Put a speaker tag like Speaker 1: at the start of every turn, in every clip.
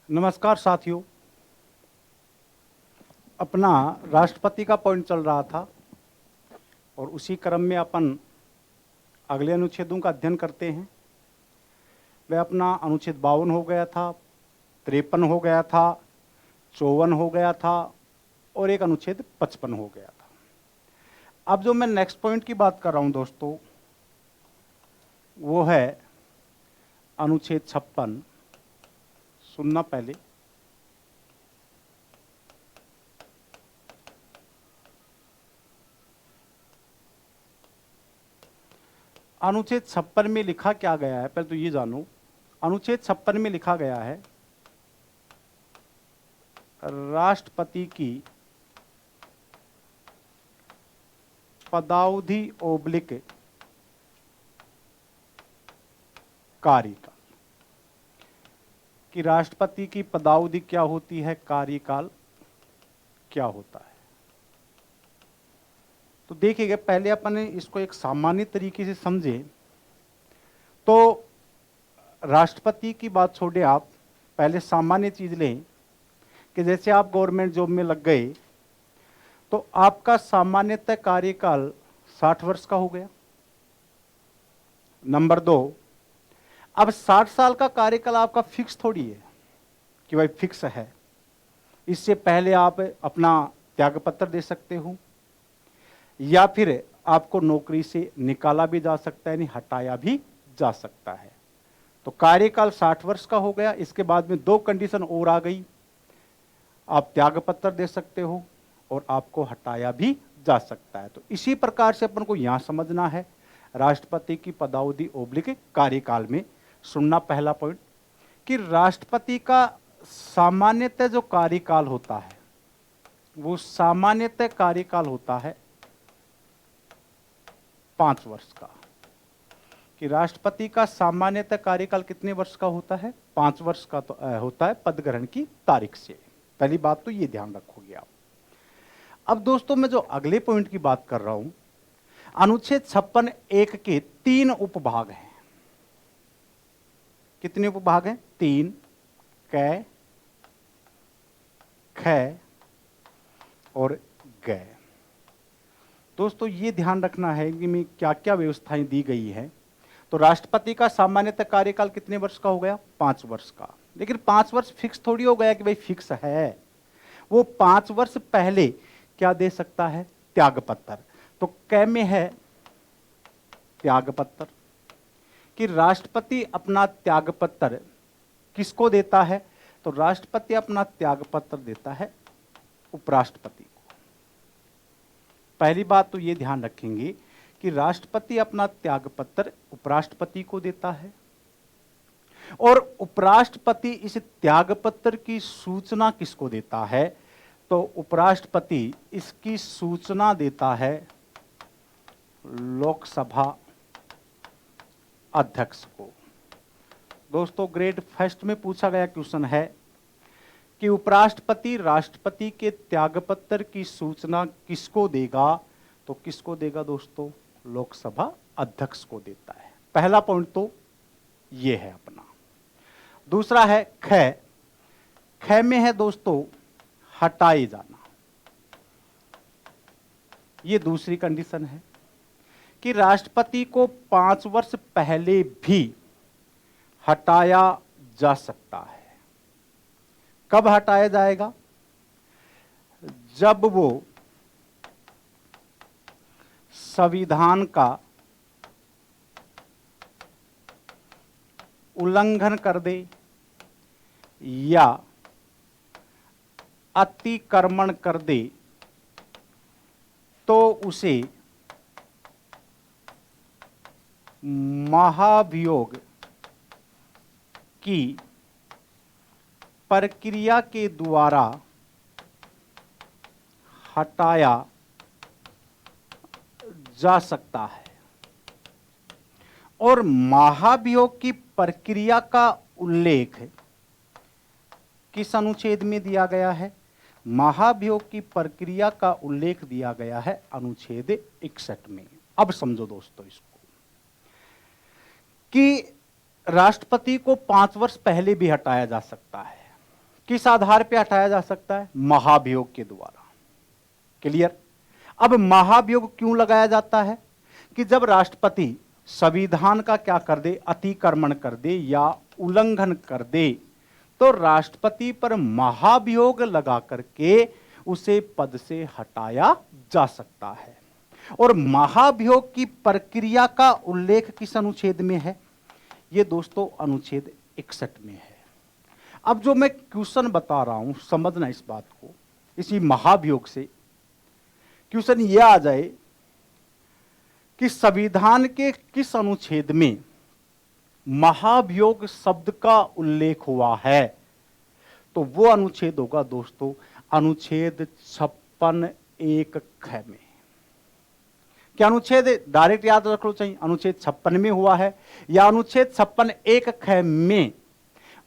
Speaker 1: नमस्कार साथियों। अपना राष्ट्रपति का पॉइंट चल रहा था और उसी क्रम में अपन अगले अनुच्छेदों का अध्ययन करते हैं। वह अपना अनुच्छेद 52 हो गया था, 53 हो गया था, 54 हो गया था और एक अनुच्छेद 55 हो गया था। अब जो मैं नेक्स्ट पॉइंट की बात कर रहा हूं दोस्तों, वो है अनुच्छेद 56। सुनना पहले। अनुच्छेद 56 में लिखा क्या गया है, पहले तो ये जानो। अनुच्छेद 56 में लिखा गया है, राष्ट्रपति की पदावधि ओब्लिक कार्यकाल, कि राष्ट्रपति की पदावधि क्या होती है, कार्यकाल क्या होता है। तो देखिएगा, पहले अपन इसको एक सामान्य तरीके से समझे तो राष्ट्रपति की बात छोड़े, आप पहले सामान्य चीज लें कि जैसे आप गवर्नमेंट जॉब में लग गए तो आपका सामान्यतः कार्यकाल 60 वर्ष का हो गया। नंबर 2, अब 60 साल का कार्यकाल आपका फिक्स थोड़ी है कि भाई फिक्स है। इससे पहले आप अपना त्यागपत्र दे सकते हो या फिर आपको नौकरी से निकाला भी जा सकता है, नहीं हटाया भी जा सकता है। तो कार्यकाल 60 वर्ष का हो गया। इसके बाद में 2 कंडीशन और आ गई, आप त्यागपत्र दे सकते हो और आपको हटाया भी जा सकता है। तो इसी प्रकार से अपन को यहां समझना है राष्ट्रपति की पदावधि ओब्लिक कार्यकाल में। सुनना पहला पॉइंट कि राष्ट्रपति का सामान्यतः जो कार्यकाल होता है वो सामान्यतः कार्यकाल होता है 5 वर्ष का। कि राष्ट्रपति का सामान्यतः कार्यकाल कितने वर्ष का होता है? 5 वर्ष का तो होता है पद ग्रहण की तारीख से। पहली बात तो ये ध्यान रखोगे आप। अब दोस्तों मैं जो अगले पॉइंट की बात कर रहा हूं, अनुच्छेद 56(1) के 3 उपभाग हैं। कितने उपभाग हैं? 3। कै, ख और ग। दोस्तों ये ध्यान रखना है कि में क्या क्या व्यवस्थाएं दी गई है। तो राष्ट्रपति का सामान्यतः कार्यकाल कितने वर्ष का हो गया? 5 वर्ष का। लेकिन 5 वर्ष फिक्स थोड़ी हो गया कि भाई फिक्स है। वो 5 वर्ष पहले क्या दे सकता है? त्यागपत्र। तो कै में है त्यागपत्र, कि राष्ट्रपति अपना त्यागपत्र किसको देता है? तो राष्ट्रपति अपना त्यागपत्र देता है उपराष्ट्रपति को। पहली बात तो ये ध्यान रखेंगे कि राष्ट्रपति अपना त्यागपत्र उपराष्ट्रपति को देता है और उपराष्ट्रपति इस त्यागपत्र की सूचना किसको देता है? तो उपराष्ट्रपति इसकी सूचना देता है लोकसभा अध्यक्ष को। दोस्तों ग्रेड फर्स्ट में पूछा गया क्वेश्चन है कि उपराष्ट्रपति राष्ट्रपति के त्यागपत्र की सूचना किसको देगा? तो किसको देगा दोस्तों? लोकसभा अध्यक्ष को देता है। पहला पॉइंट तो ये है अपना। दूसरा है ख। ख में है दोस्तों हटाए जाना। ये दूसरी कंडीशन है कि राष्ट्रपति को 5 वर्ष पहले भी हटाया जा सकता है। कब हटाया जाएगा? जब वो संविधान का उल्लंघन कर दे या अतिक्रमण कर दे तो उसे महाभियोग की प्रक्रिया के द्वारा हटाया जा सकता है। और महाभियोग की प्रक्रिया का उल्लेख किस अनुच्छेद में दिया गया है? महाभियोग की प्रक्रिया का उल्लेख दिया गया है अनुच्छेद 61 में। अब समझो दोस्तों इसको कि राष्ट्रपति को 5 वर्ष पहले भी हटाया जा सकता है। किस आधार पे हटाया जा सकता है? महाभियोग के द्वारा। क्लियर? अब महाभियोग क्यों लगाया जाता है? कि जब राष्ट्रपति संविधान का क्या कर दे, अतिक्रमण कर दे या उल्लंघन कर दे, तो राष्ट्रपति पर महाभियोग लगा करके उसे पद से हटाया जा सकता है। और महाभियोग की प्रक्रिया का उल्लेख किस अनुच्छेद में है? ये दोस्तों अनुच्छेद 61 में है। अब जो मैं क्वेश्चन बता रहा हूं, समझना इस बात को, इसी महाभियोग से क्वेश्चन ये आ जाए कि संविधान के किस अनुच्छेद में महाभियोग शब्द का उल्लेख हुआ है, तो वो अनुच्छेद होगा दोस्तों अनुच्छेद 56(1) ख में। क्या अनुच्छेद डायरेक्ट याद रख लो चाहिए, अनुच्छेद 56 में हुआ है या अनुच्छेद 56(1) ख में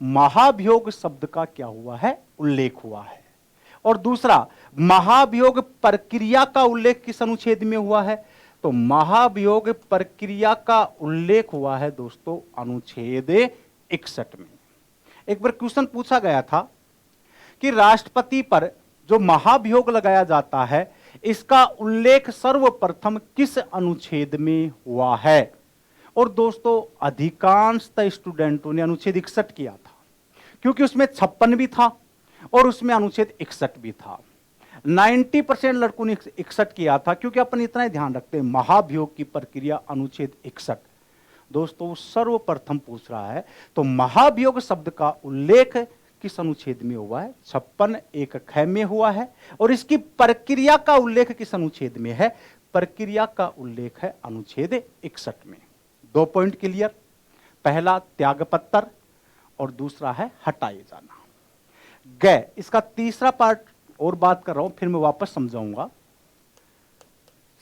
Speaker 1: महाभियोग शब्द का क्या हुआ है? उल्लेख हुआ है। और दूसरा, महाभियोग प्रक्रिया का उल्लेख किस अनुच्छेद में हुआ है? तो महाभियोग प्रक्रिया का उल्लेख हुआ है दोस्तों अनुच्छेद 61 में। एक बार क्वेश्चन पूछा गया था कि राष्ट्रपति पर जो महाभियोग लगाया जाता है, इसका उल्लेख सर्वप्रथम किस अनुच्छेद में हुआ है? और दोस्तों अधिकांशतः स्टूडेंटों ने अनुच्छेद 61 किया था, क्योंकि उसमें 56 भी था और उसमें अनुच्छेद 61 भी था। 90% लड़कों ने 61 किया था, क्योंकि अपन इतना ही ध्यान रखते हैं महाभियोग की प्रक्रिया अनुच्छेद 61 दोस्तों सर्वप्रथम पूछ रहा है। तो महाभियोग शब्द का उल्लेख किस अनुच्छेद में हुआ है? 56(1) ख में हुआ है। और इसकी प्रक्रिया का उल्लेख किस अनुच्छेद में है? प्रक्रिया का उल्लेख है अनुच्छेद 61 में। 2 पॉइंट क्लियर? पहला त्यागपत्र और दूसरा है हटाए जाना। ग, इसका तीसरा पार्ट और बात कर रहा हूं, फिर मैं वापस समझाऊंगा।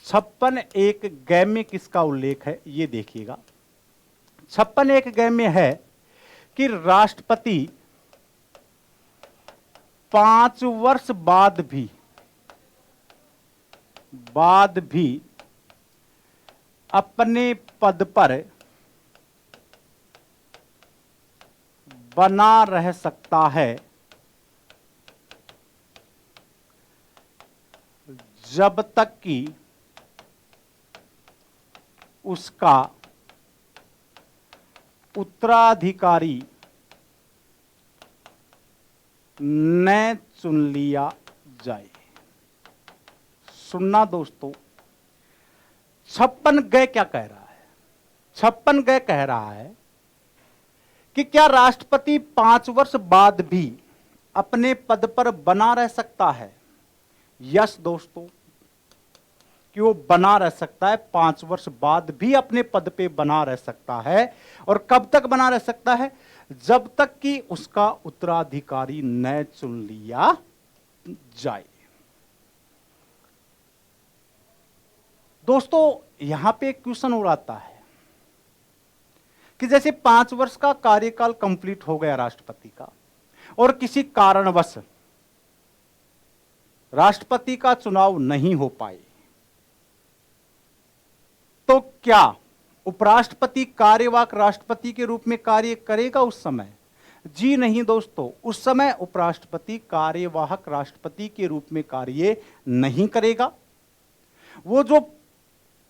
Speaker 1: 56(1) ग में किसका उल्लेख है ये देखिएगा। 56(1) ग में है कि राष्ट्रपति 5 वर्ष बाद भी अपने पद पर बना रह सकता है जब तक कि उसका उत्तराधिकारी न चुन लिया जाए। सुनना दोस्तों, 56 ग क्या कह रहा है? 56 ग कह रहा है कि क्या राष्ट्रपति 5 वर्ष बाद भी अपने पद पर बना रह सकता है? यस दोस्तों, कि वो बना रह सकता है, 5 वर्ष बाद भी अपने पद पे बना रह सकता है। और कब तक बना रह सकता है? जब तक कि उसका उत्तराधिकारी न चुन लिया जाए। दोस्तों यहां पे एक क्वेश्चन और आता है कि जैसे 5 वर्ष का कार्यकाल कंप्लीट हो गया राष्ट्रपति का और किसी कारणवश राष्ट्रपति का चुनाव नहीं हो पाए, तो क्या उपराष्ट्रपति कार्यवाहक राष्ट्रपति के रूप में कार्य करेगा उस समय? जी नहीं दोस्तों, उस समय उपराष्ट्रपति कार्यवाहक राष्ट्रपति के रूप में कार्य नहीं करेगा। वो जो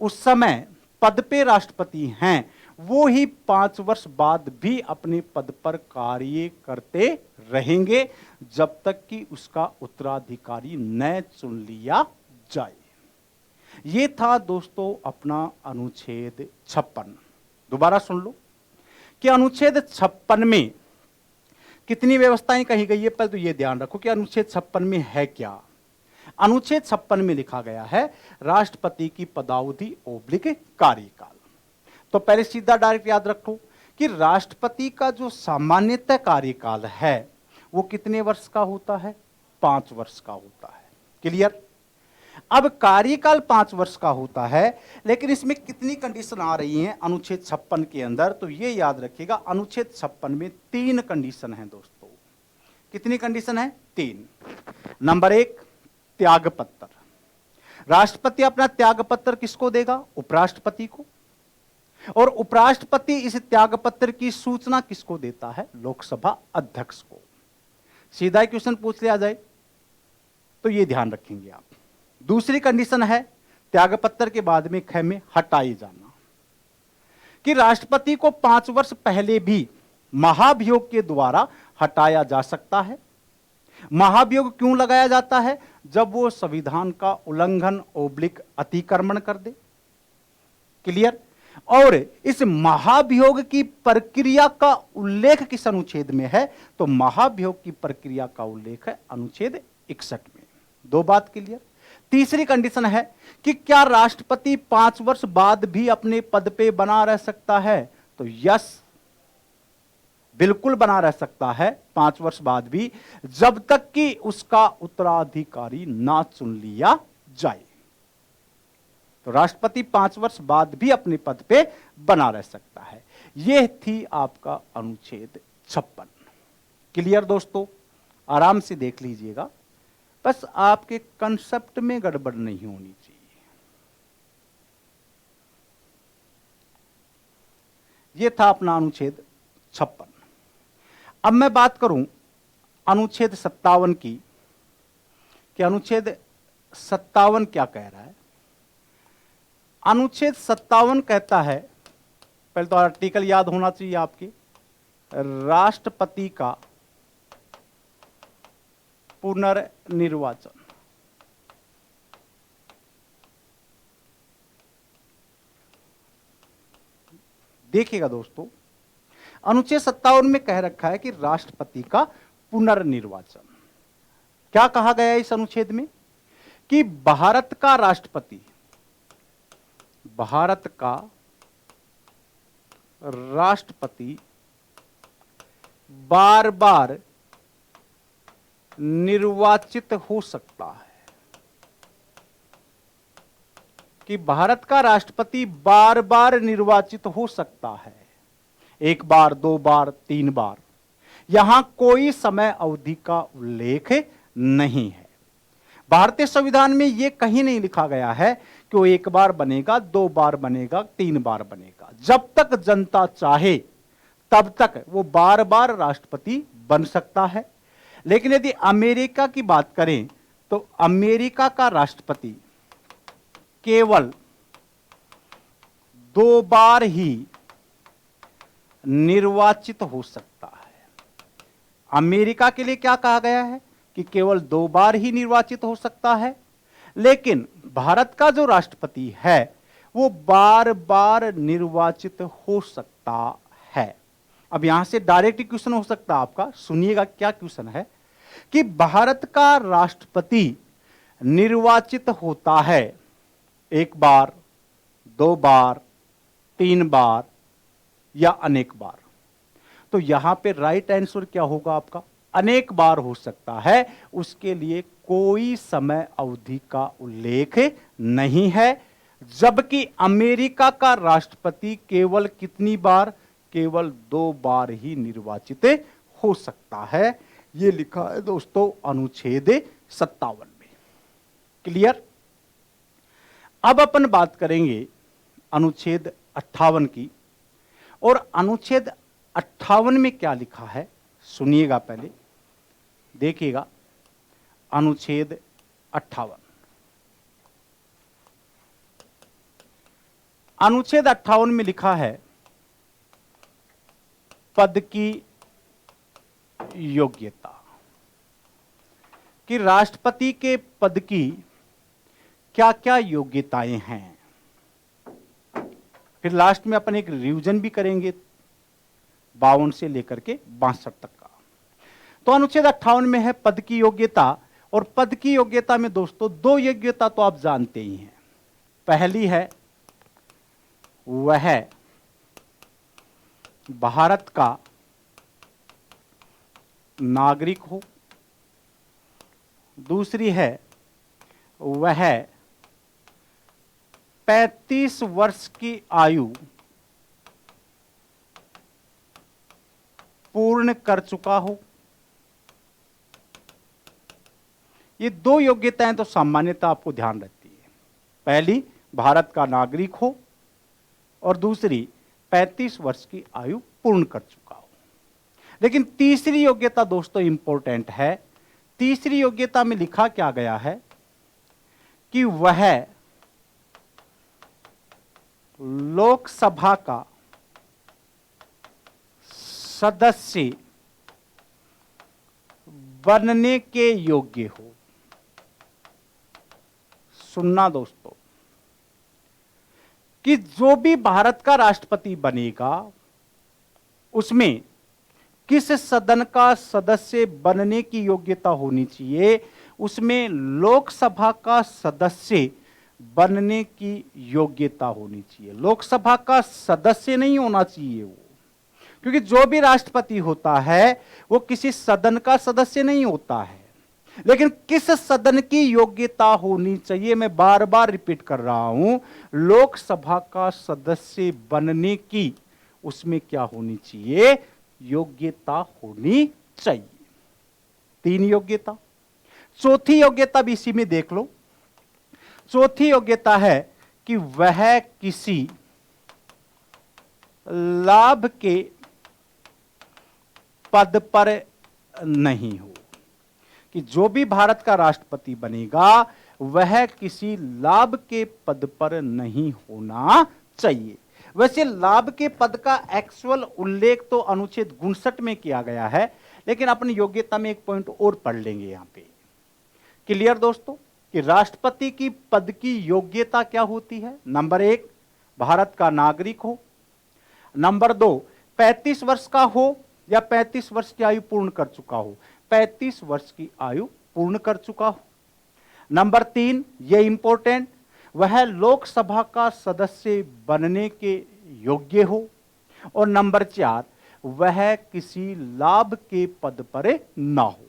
Speaker 1: उस समय पद पे राष्ट्रपति हैं, वो ही 5 वर्ष बाद भी अपने पद पर कार्य करते रहेंगे जब तक कि उसका उत्तराधिकारी न चुन लिया जाए। ये था दोस्तों अपना अनुच्छेद 56। दोबारा सुन लो कि अनुच्छेद 56 में कितनी व्यवस्थाएं कही गई है। पहले तो ये ध्यान रखो कि अनुच्छेद 56 में है क्या। अनुच्छेद 56 में लिखा गया है राष्ट्रपति की पदावधि ओब्लिक कार्यकाल। तो पहले सीधा डायरेक्ट याद रखो कि राष्ट्रपति का जो सामान्यतः कार्यकाल है वो कितने वर्ष का होता है? 5 वर्ष का होता है। क्लियर? अब कार्यकाल 5 वर्ष का होता है, लेकिन इसमें कितनी कंडीशन आ रही हैं अनुच्छेद 56 के अंदर? तो ये याद रखिएगा, अनुच्छेद 56 में 3 कंडीशन हैं दोस्तों। कितनी कंडीशन है? 3। नंबर 1 त्यागपत्र। राष्ट्रपति अपना त्यागपत्र किसको देगा? उपराष्ट्रपति को। और उपराष्ट्रपति इस त्यागपत्र की सूचना किसको देता है? लोकसभा अध्यक्ष को। सीधा ही क्वेश्चन पूछ लिया जाए तो ये ध्यान रखेंगे आप। दूसरी कंडीशन है त्यागपत्र के बाद में ख में हटाए जाना, कि राष्ट्रपति को 5 वर्ष पहले भी महाभियोग के द्वारा हटाया जा सकता है। महाभियोग क्यों लगाया जाता है? जब वो संविधान का उल्लंघन ओब्लिक अतिक्रमण कर दे। क्लियर? और इस महाभियोग की प्रक्रिया का उल्लेख किस अनुच्छेद में है? तो महाभियोग की प्रक्रिया का उल्लेख है अनुच्छेद 61 में। दो बात क्लियर। तीसरी कंडीशन है कि क्या राष्ट्रपति 5 वर्ष बाद भी अपने पद पे बना रह सकता है? तो यस, बिल्कुल बना रह सकता है 5 वर्ष बाद भी, जब तक कि उसका उत्तराधिकारी ना चुन लिया जाए। तो राष्ट्रपति 5 वर्ष बाद भी अपने पद पे बना रह सकता है। यह थी आपका अनुच्छेद 56। क्लियर दोस्तों? आराम से देख लीजिएगा, बस आपके कंसेप्ट में गड़बड़ नहीं होनी चाहिए। यह था अपना अनुच्छेद 56। अब मैं बात करूं अनुच्छेद 57 की, कि अनुच्छेद 57 क्या कह रहा है। अनुच्छेद 57 कहता है, पहले तो आर्टिकल याद होना चाहिए आपके, राष्ट्रपति का पुनर्निर्वाचन। देखिएगा दोस्तों, अनुच्छेद 57 में कह रखा है कि राष्ट्रपति का पुनर्निर्वाचन। क्या कहा गया है इस अनुच्छेद में? कि भारत का राष्ट्रपति बार बार निर्वाचित हो सकता है। कि भारत का राष्ट्रपति बार बार निर्वाचित हो सकता है, 1 बार, 2 बार, 3 बार। यहां कोई समय अवधि का उल्लेख नहीं है। भारतीय संविधान में यह कहीं नहीं लिखा गया है कि वो 1 बार बनेगा, 2 बार बनेगा, 3 बार बनेगा। जब तक जनता चाहे तब तक वो बार बार राष्ट्रपति बन सकता है। लेकिन यदि अमेरिका की बात करें तो अमेरिका का राष्ट्रपति केवल 2 बार ही निर्वाचित हो सकता है। अमेरिका के लिए क्या कहा गया है? कि केवल 2 बार ही निर्वाचित हो सकता है। लेकिन भारत का जो राष्ट्रपति है वो बार बार निर्वाचित हो सकता है। अब यहां से डायरेक्ट क्वेश्चन हो सकता है आपका, सुनिएगा क्या क्वेश्चन है। कि भारत का राष्ट्रपति निर्वाचित होता है 1 बार, 2 बार, 3 बार या अनेक बार। तो यहां पे राइट आंसर क्या होगा आपका? अनेक बार हो सकता है। उसके लिए कोई समय अवधि का उल्लेख नहीं है। जबकि अमेरिका का राष्ट्रपति केवल कितनी बार? केवल 2 बार ही निर्वाचित हो सकता है। यह लिखा है दोस्तों अनुच्छेद 57 में। क्लियर? अब अपन बात करेंगे अनुच्छेद 58 की। और अनुच्छेद 58 में क्या लिखा है सुनिएगा, पहले देखिएगा। अनुच्छेद 58, अनुच्छेद 58 में लिखा है पद की योग्यता। कि राष्ट्रपति के पद की क्या क्या योग्यताएं हैं। फिर लास्ट में अपन एक रिवीजन भी करेंगे 52 से लेकर के 62 तक का। तो अनुच्छेद 58 में है पद की योग्यता। और पद की योग्यता में दोस्तों 2 योग्यता तो आप जानते ही हैं। पहली है वह भारत का नागरिक हो। दूसरी है वह 35 वर्ष की आयु पूर्ण कर चुका हो। ये 2 योग्यताएं तो सामान्यतः आपको ध्यान रहती है। पहली भारत का नागरिक हो और दूसरी 35 वर्ष की आयु पूर्ण कर चुका हो। लेकिन तीसरी योग्यता दोस्तों इंपॉर्टेंट है। तीसरी योग्यता में लिखा क्या गया है कि वह लोकसभा का सदस्य बनने के योग्य हो। सुनना दोस्तों, कि जो भी भारत का राष्ट्रपति बनेगा उसमें किस सदन का सदस्य बनने की योग्यता होनी चाहिए, उसमें लोकसभा का सदस्य बनने की योग्यता होनी चाहिए। लोकसभा का सदस्य नहीं होना चाहिए वो, क्योंकि जो भी राष्ट्रपति होता है वो किसी सदन का सदस्य नहीं होता है। लेकिन किस सदन की योग्यता होनी चाहिए, मैं बार बार रिपीट कर रहा हूं, लोकसभा का सदस्य बनने की उसमें क्या होनी चाहिए, योग्यता होनी चाहिए। 3 योग्यता। चौथी योग्यता भी इसी में देख लो। चौथी योग्यता है कि वह किसी लाभ के पद पर नहीं हो, कि जो भी भारत का राष्ट्रपति बनेगा वह किसी लाभ के पद पर नहीं होना चाहिए। वैसे लाभ के पद का एक्चुअल उल्लेख तो अनुच्छेद 59 में किया गया है, लेकिन अपनी योग्यता में एक पॉइंट और पढ़ लेंगे यहां पे। क्लियर दोस्तों, कि राष्ट्रपति की पद की योग्यता क्या होती है। नंबर 1, भारत का नागरिक हो। नंबर 2, 35 वर्ष का हो या 35 वर्ष की आयु पूर्ण कर चुका हो। 35 वर्ष की आयु पूर्ण कर चुका हो। नंबर 3, यह इंपॉर्टेंट, वह लोकसभा का सदस्य बनने के योग्य हो। और नंबर 4, वह किसी लाभ के पद पर ना हो।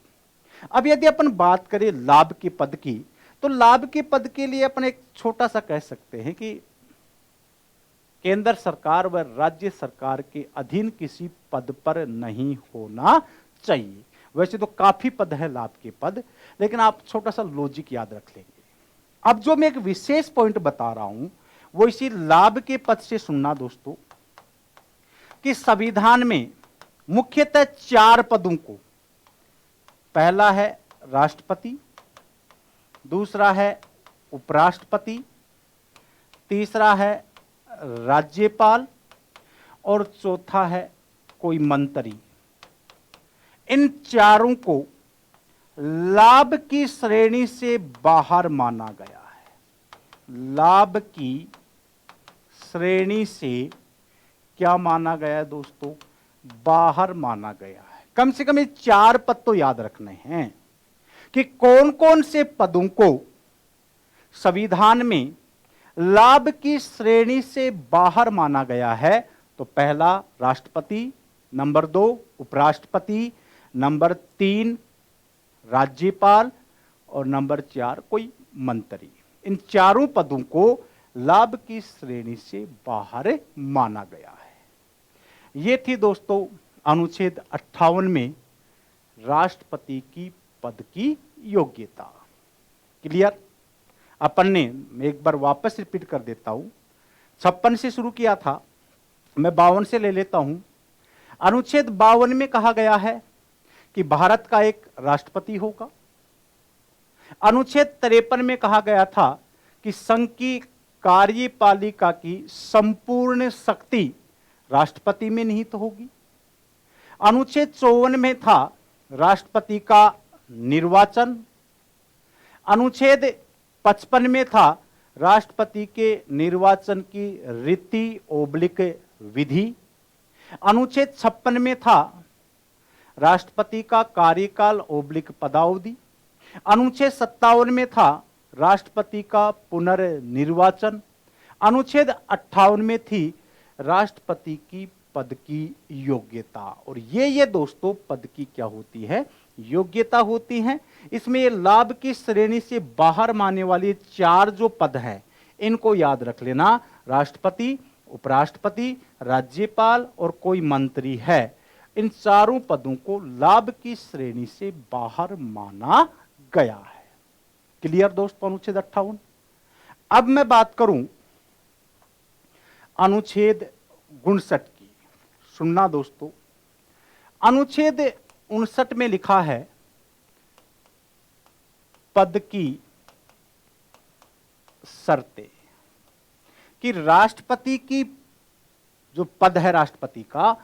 Speaker 1: अब यदि अपन बात करें लाभ के पद की, तो लाभ के पद के लिए अपन एक छोटा सा कह सकते हैं कि केंद्र सरकार व राज्य सरकार के अधीन किसी पद पर नहीं होना चाहिए। वैसे तो काफी पद है लाभ के पद, लेकिन आप छोटा सा लॉजिक याद रख लेंगे। अब जो मैं एक विशेष पॉइंट बता रहा हूं वो इसी लाभ के पद से सुनना दोस्तों, कि संविधान में मुख्यतः 4 पदों को, पहला है राष्ट्रपति, दूसरा है उपराष्ट्रपति, तीसरा है राज्यपाल और चौथा है कोई मंत्री। इन चारों को लाभ की श्रेणी से बाहर माना गया है। लाभ की श्रेणी से क्या माना गया है दोस्तों, बाहर माना गया है। कम से कम ये 4 पद तो याद रखने हैं कि कौन कौन से पदों को संविधान में लाभ की श्रेणी से बाहर माना गया है। तो पहला राष्ट्रपति, नंबर 2 उपराष्ट्रपति, नंबर 3 राज्यपाल और नंबर 4 कोई मंत्री। इन चारों पदों को लाभ की श्रेणी से बाहर माना गया है। यह थी दोस्तों अनुच्छेद 58 में राष्ट्रपति की पद की योग्यता। क्लियर। अपन ने, मैं एक बार वापस रिपीट कर देता हूं, 56 से शुरू किया था, मैं 52 से ले लेता हूं। अनुच्छेद 52 में कहा गया है कि भारत का एक राष्ट्रपति होगा। अनुच्छेद 53 में कहा गया था कि संघ की कार्यपालिका की संपूर्ण शक्ति राष्ट्रपति में निहित होगी। अनुच्छेद 54 में था राष्ट्रपति का निर्वाचन। अनुच्छेद 55 में था राष्ट्रपति के निर्वाचन की रीति ओब्लिक विधि। अनुच्छेद 56 में था राष्ट्रपति का कार्यकाल ओब्लिक पदावधि। अनुच्छेद 57 में था राष्ट्रपति का पुनर्निर्वाचन। अनुच्छेद 58 में थी राष्ट्रपति की पद की योग्यता। और ये दोस्तों पद की क्या होती है, योग्यता होती है। इसमें ये लाभ की श्रेणी से बाहर मानने वाले 4 जो पद हैं इनको याद रख लेना। राष्ट्रपति, उपराष्ट्रपति, राज्यपाल और कोई मंत्री है। इन चारों पदों को लाभ की श्रेणी से बाहर माना गया है। क्लियर दोस्तों अनुच्छेद 58। अब मैं बात करूं अनुच्छेद 59 की। सुनना दोस्तों, अनुच्छेद 59 में लिखा है पद की शर्तें, कि राष्ट्रपति की जो पद है राष्ट्रपति का,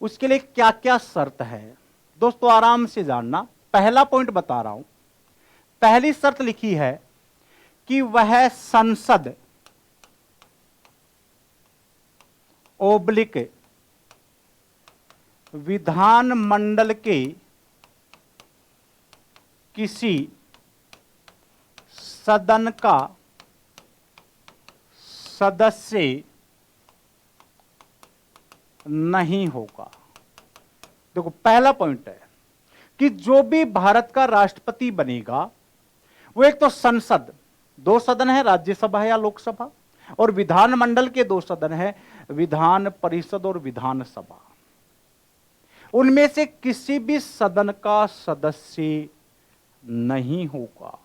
Speaker 1: उसके लिए क्या क्या शर्त है। दोस्तों आराम से जानना, पहला पॉइंट बता रहा हूं। पहली शर्त लिखी है कि वह संसद ओब्लिक विधानमंडल के किसी सदन का सदस्य नहीं होगा। देखो पहला पॉइंट है कि जो भी भारत का राष्ट्रपति बनेगा वो एक तो संसद, दो सदन है, राज्यसभा या लोकसभा, और विधानमंडल के दो सदन है, विधान परिषद और विधानसभा, उनमें से किसी भी सदन का सदस्य नहीं होगा।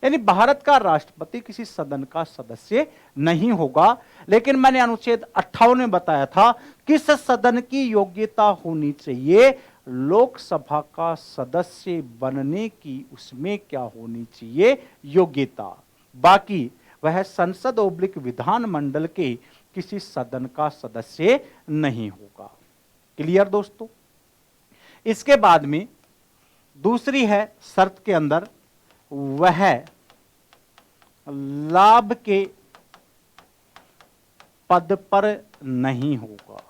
Speaker 1: यानी भारत का राष्ट्रपति किसी सदन का सदस्य नहीं होगा। लेकिन मैंने अनुच्छेद 58 में बताया था किस सदन की योग्यता होनी चाहिए, लोकसभा का सदस्य बनने की उसमें क्या होनी चाहिए, योग्यता। बाकी वह संसद ओब्लिक विधानमंडल के किसी सदन का सदस्य नहीं होगा। क्लियर दोस्तों। इसके बाद में दूसरी है शर्त के अंदर, वह लाभ के पद पर नहीं होगा।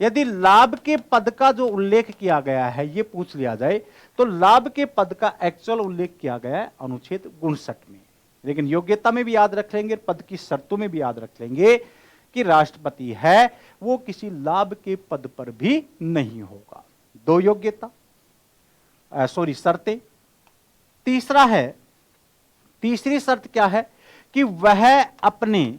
Speaker 1: यदि लाभ के पद का जो उल्लेख किया गया है ये पूछ लिया जाए तो लाभ के पद का एक्चुअल उल्लेख किया गया है अनुच्छेद 59 में, लेकिन योग्यता में भी याद रख लेंगे, पद की शर्तों में भी याद रख लेंगे कि राष्ट्रपति है वो किसी लाभ के पद पर भी नहीं होगा। दो योग्यता, शर्तें। तीसरा है, तीसरी शर्त क्या है कि वह अपने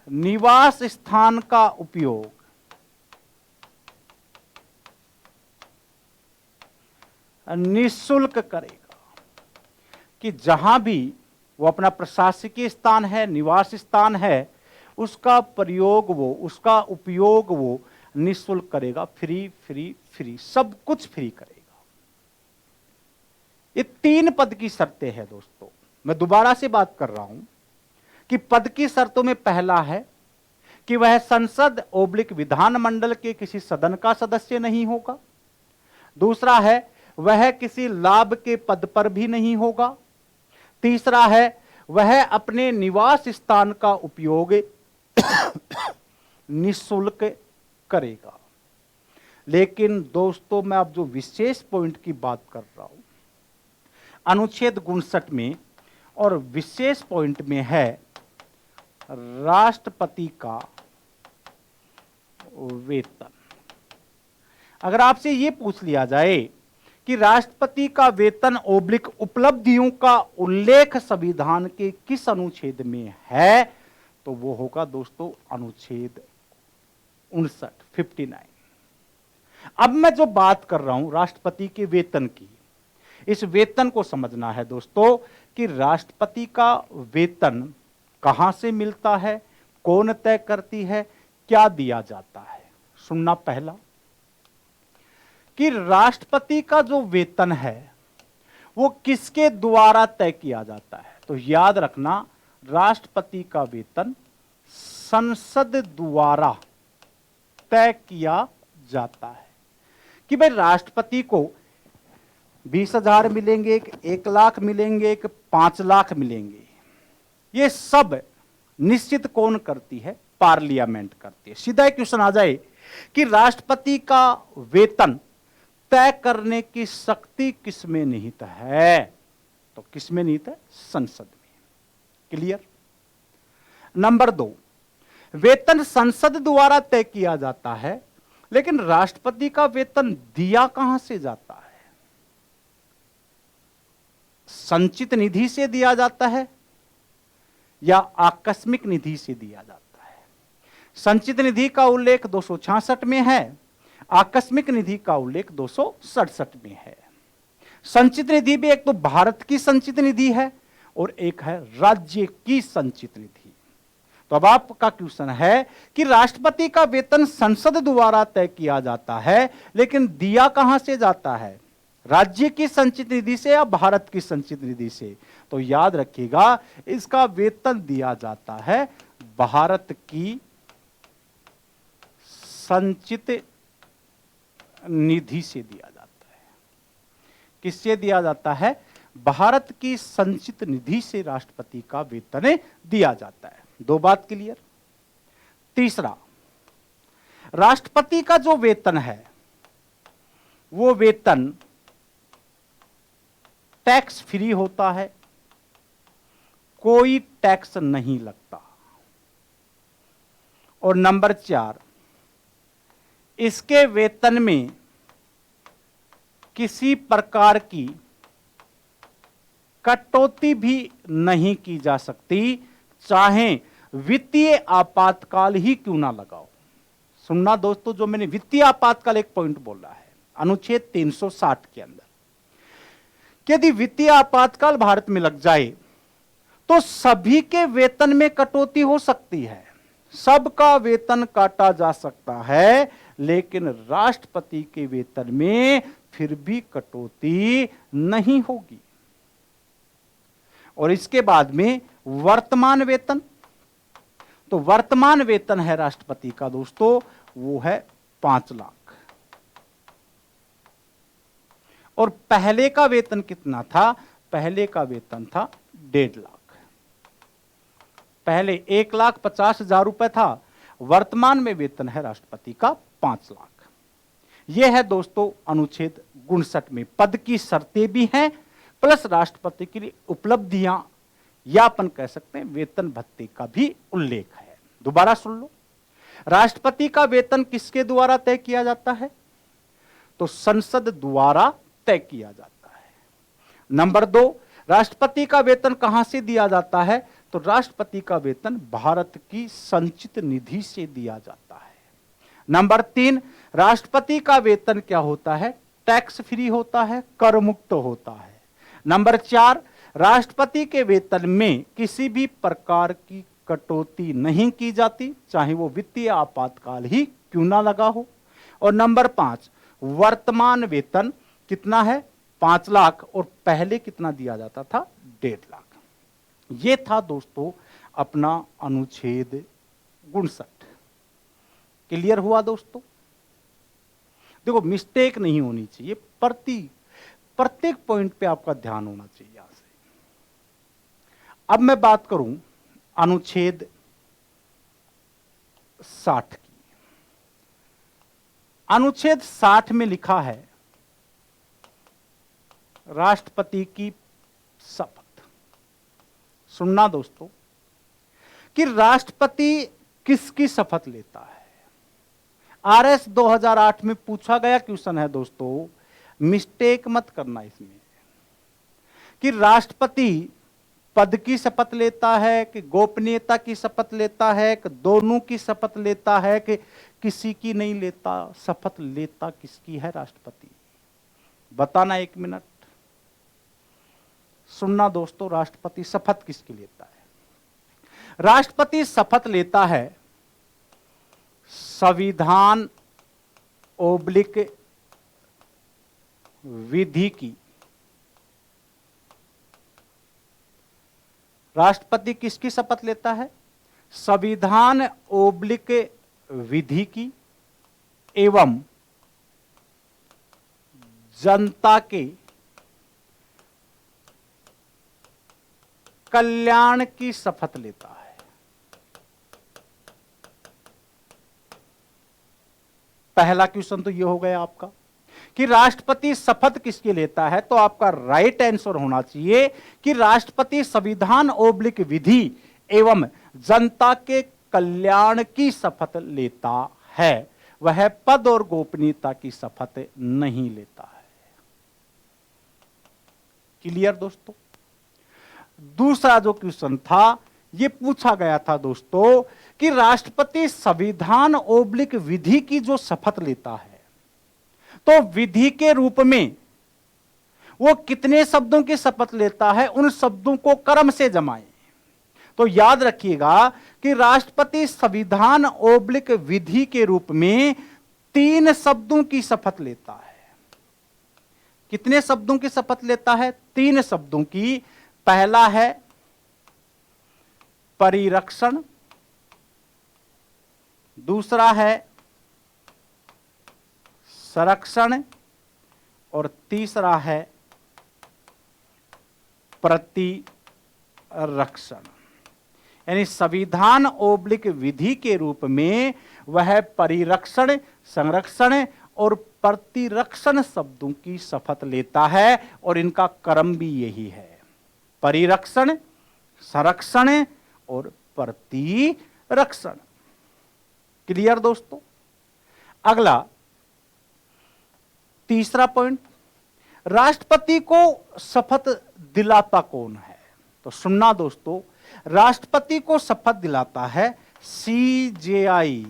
Speaker 1: निवास स्थान का उपयोग निःशुल्क करेगा, कि जहां भी वो अपना प्रशासकीय स्थान है, निवास स्थान है, उसका प्रयोग वो, उसका उपयोग वो निःशुल्क करेगा, फ्री फ्री फ्री, सब कुछ फ्री करेगा। ये तीन पद की शर्तें हैं दोस्तों। मैं दोबारा से बात कर रहा हूं कि पद की शर्तों में पहला है कि वह संसद ओब्लिक विधानमंडल के किसी सदन का सदस्य नहीं होगा। दूसरा है वह किसी लाभ के पद पर भी नहीं होगा। तीसरा है वह अपने निवास स्थान का उपयोग निःशुल्क करेगा। लेकिन दोस्तों मैं अब जो विशेष पॉइंट की बात कर रहा हूं अनुच्छेद 59 में, और विशेष पॉइंट में है राष्ट्रपति का वेतन। अगर आपसे यह पूछ लिया जाए कि राष्ट्रपति का वेतन ओब्लिक उपलब्धियों का उल्लेख संविधान के किस अनुच्छेद में है, तो वो होगा दोस्तों अनुच्छेद 59। अब मैं जो बात कर रहा हूं राष्ट्रपति के वेतन की, इस वेतन को समझना है दोस्तों कि राष्ट्रपति का वेतन कहां से मिलता है, कौन तय करती है, क्या दिया जाता है। सुनना पहला कि राष्ट्रपति का जो वेतन है वो किसके द्वारा तय किया जाता है। तो याद रखना राष्ट्रपति का वेतन संसद द्वारा तय किया जाता है। कि भाई राष्ट्रपति को 20,000 मिलेंगे, 1 लाख मिलेंगे, 5 लाख मिलेंगे, ये सब निश्चित कौन करती है, पार्लियामेंट करती है। सीधा क्वेश्चन आ जाए कि राष्ट्रपति का वेतन तय करने की शक्ति किसमें निहित है, तो किसमें निहित है, संसद में। क्लियर। नंबर 2, वेतन संसद द्वारा तय किया जाता है, लेकिन राष्ट्रपति का वेतन दिया कहां से जाता है, संचित निधि से दिया जाता है या आकस्मिक निधि से दिया जाता है। संचित निधि का उल्लेख 266 में है, आकस्मिक निधि का उल्लेख 267 में है। संचित निधि भी एक तो भारत की संचित निधि है और एक है राज्य की संचित निधि। तो अब आपका क्वेश्चन है कि राष्ट्रपति का वेतन संसद द्वारा तय किया जाता है, लेकिन दिया कहां से जाता है? राज्य की संचित निधि से या भारत की संचित निधि से? तो याद रखिएगा, इसका वेतन दिया जाता है भारत की संचित निधि से दिया जाता है। किससे दिया जाता है? भारत की संचित निधि से राष्ट्रपति का वेतन दिया जाता है। दो बात क्लियर। तीसरा, राष्ट्रपति का जो वेतन है वो वेतन टैक्स फ्री होता है, कोई टैक्स नहीं लगता। और नंबर 4, इसके वेतन में किसी प्रकार की कटौती भी नहीं की जा सकती, चाहे वित्तीय आपातकाल ही क्यों ना लगाओ। सुनना दोस्तों, जो मैंने वित्तीय आपातकाल एक पॉइंट बोला है अनुच्छेद 360 के अंदर, यदि वित्तीय आपातकाल भारत में लग जाए तो सभी के वेतन में कटौती हो सकती है, सबका वेतन काटा जा सकता है, लेकिन राष्ट्रपति के वेतन में फिर भी कटौती नहीं होगी। और इसके बाद में वर्तमान वेतन, तो वर्तमान वेतन है राष्ट्रपति का दोस्तों वो है 5 लाख। और पहले का वेतन कितना था? पहले का वेतन था 1.5 लाख। पहले 1,50,000 रुपए था, वर्तमान में वेतन है राष्ट्रपति का 5 लाख। यह है दोस्तों अनुच्छेद 59 में पद की शर्तें भी हैं, प्लस राष्ट्रपति की लिए उपलब्धियां या अपन कह सकते हैं वेतन भत्ते का भी उल्लेख है। दोबारा सुन लो, राष्ट्रपति का वेतन किसके द्वारा तय किया जाता है? तो संसद द्वारा तय किया जाता है। नंबर 2, राष्ट्रपति का वेतन कहां से दिया जाता है? तो राष्ट्रपति का वेतन भारत की संचित निधि से दिया जाता है। नंबर 3, राष्ट्रपति का वेतन क्या होता है? टैक्स फ्री होता है, कर मुक्त होता है। नंबर 4, राष्ट्रपति के वेतन में किसी भी प्रकार की कटौती नहीं की जाती, चाहे वो वित्तीय आपातकाल ही क्यों ना लगा हो। और नंबर 5, वर्तमान वेतन कितना है? 5 लाख, और पहले कितना दिया जाता था? 1.5 लाख। ये था दोस्तों अपना अनुच्छेद 59। क्लियर हुआ दोस्तों? देखो, मिस्टेक नहीं होनी चाहिए, प्रत्येक पॉइंट पे आपका ध्यान होना चाहिए। यहां से अब मैं बात करूं अनुच्छेद 60 की। अनुच्छेद 60 में लिखा है राष्ट्रपति की शपथ। सुनना दोस्तों कि राष्ट्रपति किसकी शपथ लेता है। आरएस 2008 में पूछा गया क्वेश्चन है दोस्तों, मिस्टेक मत करना इसमें, कि राष्ट्रपति पद की शपथ लेता है कि गोपनीयता की शपथ लेता है कि दोनों की शपथ लेता है कि किसी की नहीं लेता। शपथ लेता किसकी है राष्ट्रपति? बताना 1 मिनट। सुनना दोस्तों, राष्ट्रपति शपथ किसकी लेता है? राष्ट्रपति शपथ लेता है संविधान ओब्लिक विधि की। राष्ट्रपति किसकी शपथ लेता है? संविधान ओब्लिक विधि की एवं जनता के कल्याण की शपथ लेता है। पहला क्वेश्चन तो ये हो गया आपका कि राष्ट्रपति शपथ किसकी लेता है, तो आपका राइट आंसर होना चाहिए कि राष्ट्रपति संविधान ओब्लिक विधि एवं जनता के कल्याण की शपथ लेता है, वह पद और गोपनीयता की शपथ नहीं लेता है। क्लियर दोस्तों? दूसरा जो क्वेश्चन था ये पूछा गया था दोस्तों कि राष्ट्रपति संविधान ओब्लिक विधि की जो शपथ लेता है तो विधि के रूप में वो कितने शब्दों की शपथ लेता है, उन शब्दों को क्रम से जमाएं। तो याद रखिएगा कि राष्ट्रपति संविधान ओब्लिक विधि के रूप में 3 शब्दों की शपथ लेता है। कितने शब्दों की शपथ लेता है? 3 शब्दों की। पहला है परिरक्षण, दूसरा है संरक्षण और तीसरा है प्रतिरक्षण। यानी संविधान ओब्लिक विधि के रूप में वह परिरक्षण, संरक्षण और प्रतिरक्षण शब्दों की शपथ लेता है और इनका क्रम भी यही है, परिरक्षण, संरक्षण और प्रतिरक्षण। क्लियर दोस्तों? अगला तीसरा पॉइंट, राष्ट्रपति को शपथ दिलाता कौन है? तो सुनना दोस्तों, राष्ट्रपति को शपथ दिलाता है सीजेआई।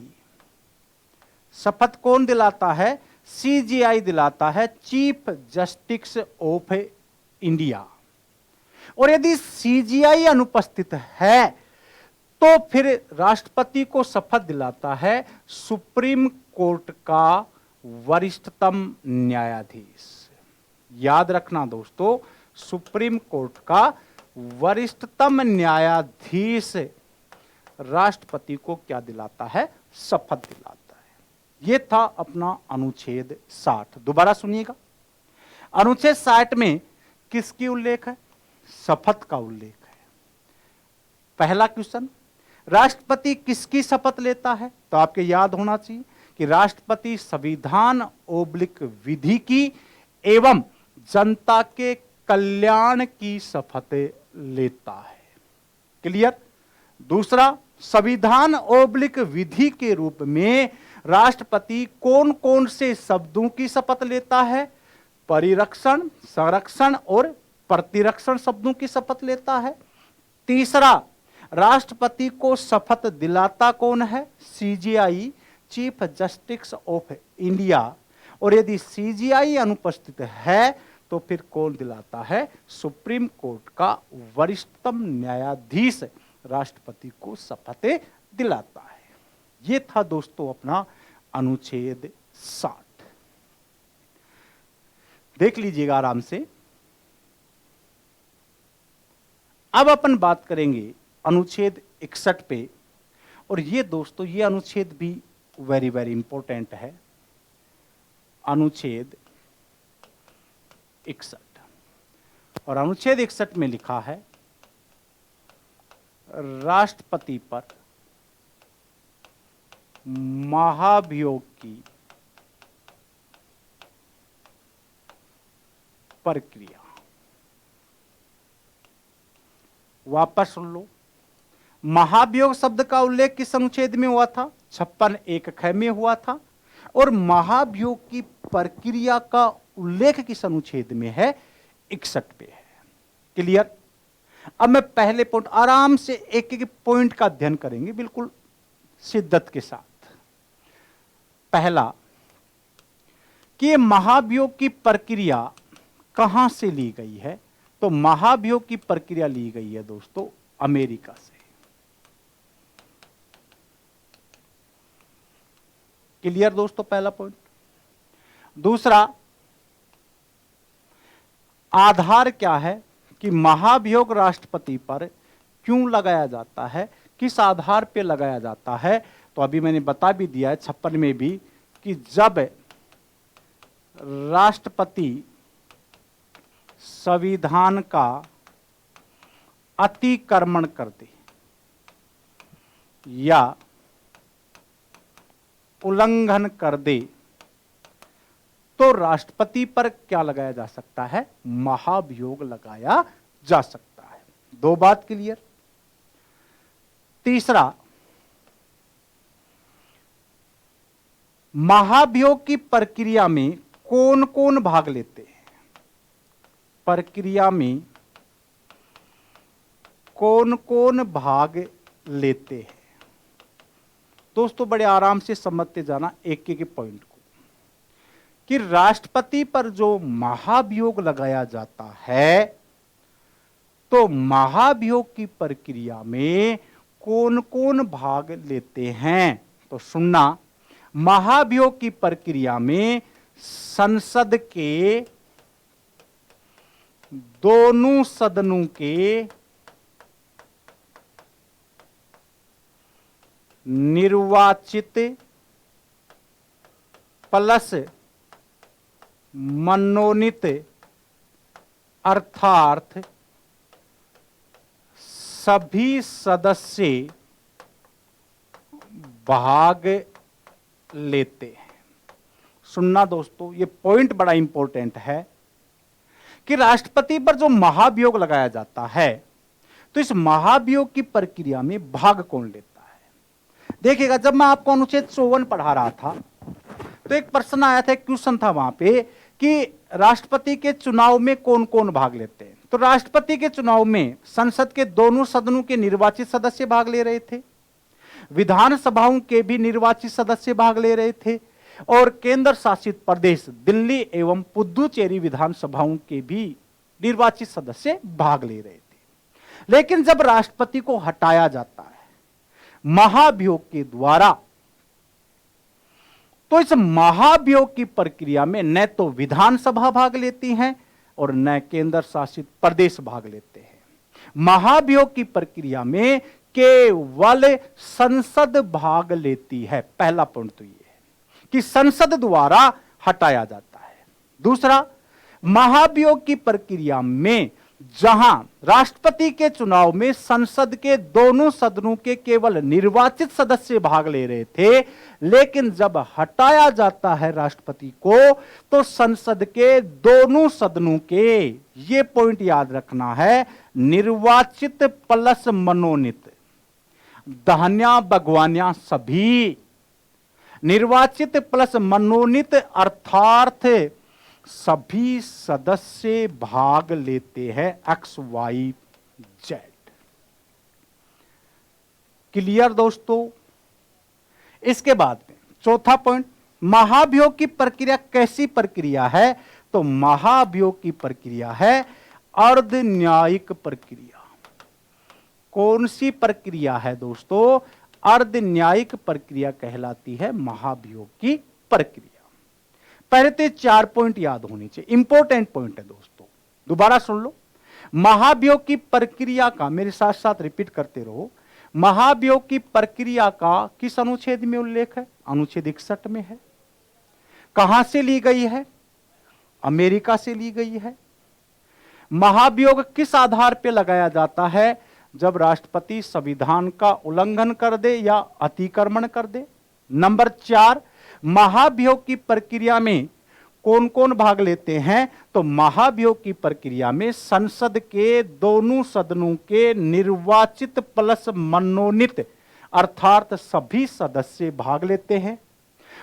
Speaker 1: शपथ कौन दिलाता है? सीजेआई दिलाता है, चीफ जस्टिस ऑफ इंडिया। और यदि सीजेआई अनुपस्थित है तो फिर राष्ट्रपति को शपथ दिलाता है सुप्रीम कोर्ट का वरिष्ठतम न्यायाधीश। याद रखना दोस्तों, सुप्रीम कोर्ट का वरिष्ठतम न्यायाधीश राष्ट्रपति को क्या दिलाता है? शपथ दिलाता है। यह था अपना अनुच्छेद 60। दोबारा सुनिएगा, अनुच्छेद 60 में किसकी उल्लेख है? शपथ का उल्लेख है। पहला क्वेश्चन, राष्ट्रपति किसकी शपथ लेता है? तो आपके याद होना चाहिए कि राष्ट्रपति संविधान ओब्लिक विधि की एवं जनता के कल्याण की शपथ लेता है। क्लियर? दूसरा, संविधान ओब्लिक विधि के रूप में राष्ट्रपति कौन कौन से शब्दों की शपथ लेता है? परिरक्षण, संरक्षण और प्रतिरक्षण शब्दों की शपथ लेता है। तीसरा, राष्ट्रपति को शपथ दिलाता कौन है? CJI, chief justice of India. और यदि सीजेआई अनुपस्थित है तो फिर कौन दिलाता है? सुप्रीम कोर्ट का वरिष्ठतम न्यायाधीश राष्ट्रपति को शपथ दिलाता है। यह था दोस्तों अपना अनुच्छेद 60। देख लीजिएगा आराम से। अब अपन बात करेंगे अनुच्छेद 61 पे। और ये दोस्तों, ये अनुच्छेद भी वेरी वेरी इंपॉर्टेंट है। अनुच्छेद 61, और अनुच्छेद 61 में लिखा है, राष्ट्रपति पर महाभियोग की प्रक्रिया। वापस सुन लो, महाभियोग शब्द का उल्लेख किस अनुच्छेद में हुआ था? 56(1) में हुआ था। और महाभियोग की प्रक्रिया का उल्लेख किस अनुच्छेद में है? 61 पे है। क्लियर? अब मैं पहले पॉइंट, आराम से एक एक पॉइंट का अध्ययन करेंगे बिल्कुल शिद्दत के साथ। पहला, कि महाभियोग की प्रक्रिया कहां से ली गई है? तो महाभियोग की प्रक्रिया ली गई है दोस्तों अमेरिका से। क्लियर दोस्तों? पहला पॉइंट। दूसरा, आधार क्या है कि महाभियोग राष्ट्रपति पर क्यों लगाया जाता है, किस आधार पे लगाया जाता है? तो अभी मैंने बता भी दिया है 56 में भी, कि जब राष्ट्रपति संविधान का अतिक्रमण कर दे या उल्लंघन कर दे तो राष्ट्रपति पर क्या लगाया जा सकता है? महाभियोग लगाया जा सकता है। 2 बात क्लियर। तीसरा, महाभियोग की प्रक्रिया में कौन कौन भाग लेते हैं? प्रक्रिया में कौन कौन भाग लेते हैं? दोस्तों बड़े आराम से समझते जाना एक एक पॉइंट को, कि राष्ट्रपति पर जो महाभियोग लगाया जाता है तो महाभियोग की प्रक्रिया में कौन कौन भाग लेते हैं? तो सुनना, महाभियोग की प्रक्रिया में संसद के दोनों सदनों के निर्वाचित प्लस मनोनीत अर्थात सभी सदस्य भाग लेते हैं। सुनना दोस्तों, ये पॉइंट बड़ा इंपॉर्टेंट है कि राष्ट्रपति पर जो महाभियोग लगाया जाता है, तो इस महाभियोग की प्रक्रिया में भाग कौन लेता है? देखिएगा, जब मैं आपको अनुच्छेद 54 पढ़ा रहा था तो एक प्रश्न आया था, क्वेश्चन था वहां पे कि राष्ट्रपति के चुनाव में कौन कौन भाग लेते हैं। तो राष्ट्रपति के चुनाव में संसद के दोनों सदनों के निर्वाचित सदस्य भाग ले रहे थे, विधानसभाओं के भी निर्वाचित सदस्य भाग ले रहे थे, और केंद्र शासित प्रदेश दिल्ली एवं पुदुचेरी विधानसभाओं के भी निर्वाचित सदस्य भाग ले रहे थे। लेकिन जब राष्ट्रपति को हटाया जाता है महाभियोग के द्वारा, तो इस महाभियोग की प्रक्रिया में न तो विधानसभा भाग लेती है और न केंद्र शासित प्रदेश भाग लेते हैं। महाभियोग की प्रक्रिया में केवल संसद भाग लेती है। पहला पॉइंट तो यह है कि संसद द्वारा हटाया जाता है। दूसरा, महाभियोग की प्रक्रिया में जहां राष्ट्रपति के चुनाव में संसद के दोनों सदनों के केवल निर्वाचित सदस्य भाग ले रहे थे, लेकिन जब हटाया जाता है राष्ट्रपति को, तो संसद के दोनों सदनों के, ये पॉइंट याद रखना है, निर्वाचित प्लस मनोनीत, दहन्या भगवान्या सभी निर्वाचित प्लस मनोनीत अर्थात सभी सदस्य भाग लेते हैं एक्स वाई जेड। क्लियर दोस्तों? इसके बाद में चौथा पॉइंट, महाभियोग की प्रक्रिया कैसी प्रक्रिया है? तो महाभियोग की प्रक्रिया है अर्ध न्यायिक प्रक्रिया। कौन सी प्रक्रिया है दोस्तों? अर्ध न्यायिक प्रक्रिया कहलाती है महाभियोग की प्रक्रिया। पहले तो 4 पॉइंट याद होने चाहिए, इंपॉर्टेंट पॉइंट है दोस्तों, दोबारा सुन लो। महाभियोग की प्रक्रिया का, मेरे साथ साथ रिपीट करते रहो, महाभियोग की प्रक्रिया का किस अनुच्छेद में उल्लेख है? अनुच्छेद 61 में है। कहां से ली गई है? अमेरिका से ली गई है। महाभियोग किस आधार पर लगाया जाता है? जब राष्ट्रपति संविधान का उल्लंघन कर दे या अतिक्रमण कर दे। नंबर 4, महाभियोग की प्रक्रिया में कौन कौन भाग लेते हैं? तो महाभियोग की प्रक्रिया में संसद के दोनों सदनों के निर्वाचित प्लस मनोनीत अर्थात सभी सदस्य भाग लेते हैं।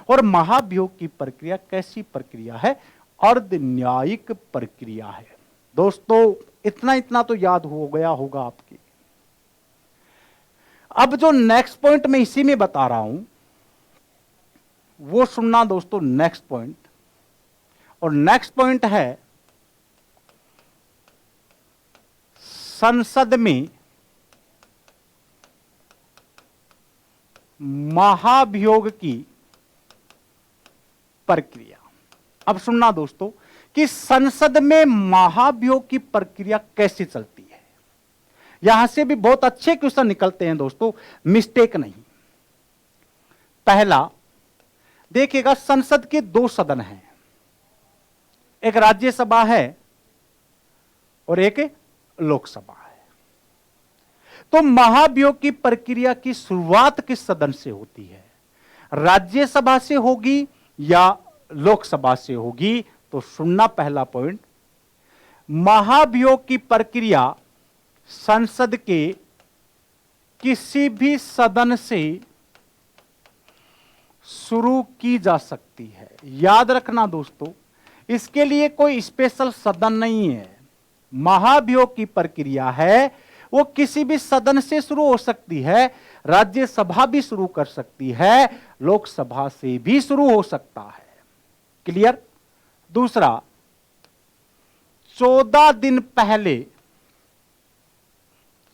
Speaker 1: और महाभियोग की प्रक्रिया कैसी प्रक्रिया है? अर्ध न्यायिक प्रक्रिया है। दोस्तों इतना तो याद हो गया होगा आपके। अब जो नेक्स्ट पॉइंट मैं इसी में बता रहा हूं वो सुनना दोस्तों, नेक्स्ट पॉइंट। और नेक्स्ट पॉइंट है संसद में महाभियोग की प्रक्रिया। अब सुनना दोस्तों कि संसद में महाभियोग की प्रक्रिया कैसे चलती है। यहां से भी बहुत अच्छे क्वेश्चन निकलते हैं दोस्तों, मिस्टेक नहीं। पहला देखिएगा, संसद के 2 सदन हैं, एक राज्यसभा है और एक लोकसभा है। तो महाभियोग की प्रक्रिया की शुरुआत किस सदन से होती है? राज्यसभा से होगी या लोकसभा से होगी? तो सुनना पहला पॉइंट, महाभियोग की प्रक्रिया संसद के किसी भी सदन से शुरू की जा सकती है। याद रखना दोस्तों, इसके लिए कोई स्पेशल सदन नहीं है। महाभियोग की प्रक्रिया है वो किसी भी सदन से शुरू हो सकती है, राज्यसभा भी शुरू कर सकती है, लोकसभा से भी शुरू हो सकता है। क्लियर? दूसरा, 14 दिन पहले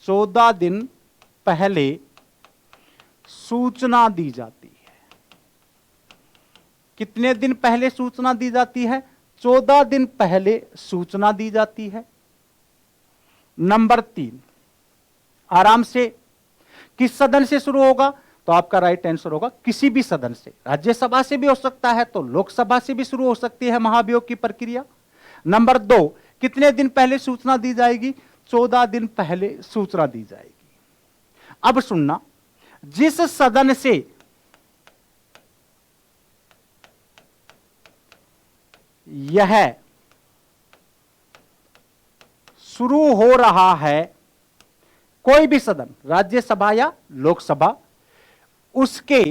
Speaker 1: 14 दिन पहले सूचना दी जाती है। कितने दिन पहले सूचना दी जाती है? 14 दिन पहले सूचना दी जाती है। नंबर 3, आराम से, किस सदन से शुरू होगा? तो आपका राइट आंसर होगा किसी भी सदन से। राज्यसभा से भी हो सकता है, तो लोकसभा से भी शुरू हो सकती है महाभियोग की प्रक्रिया। नंबर 2, कितने दिन पहले सूचना दी जाएगी? 14 दिन पहले सूचना दी जाएगी। अब सुनना, जिस सदन से यह शुरू हो रहा है, कोई भी सदन, राज्यसभा या लोकसभा, उसके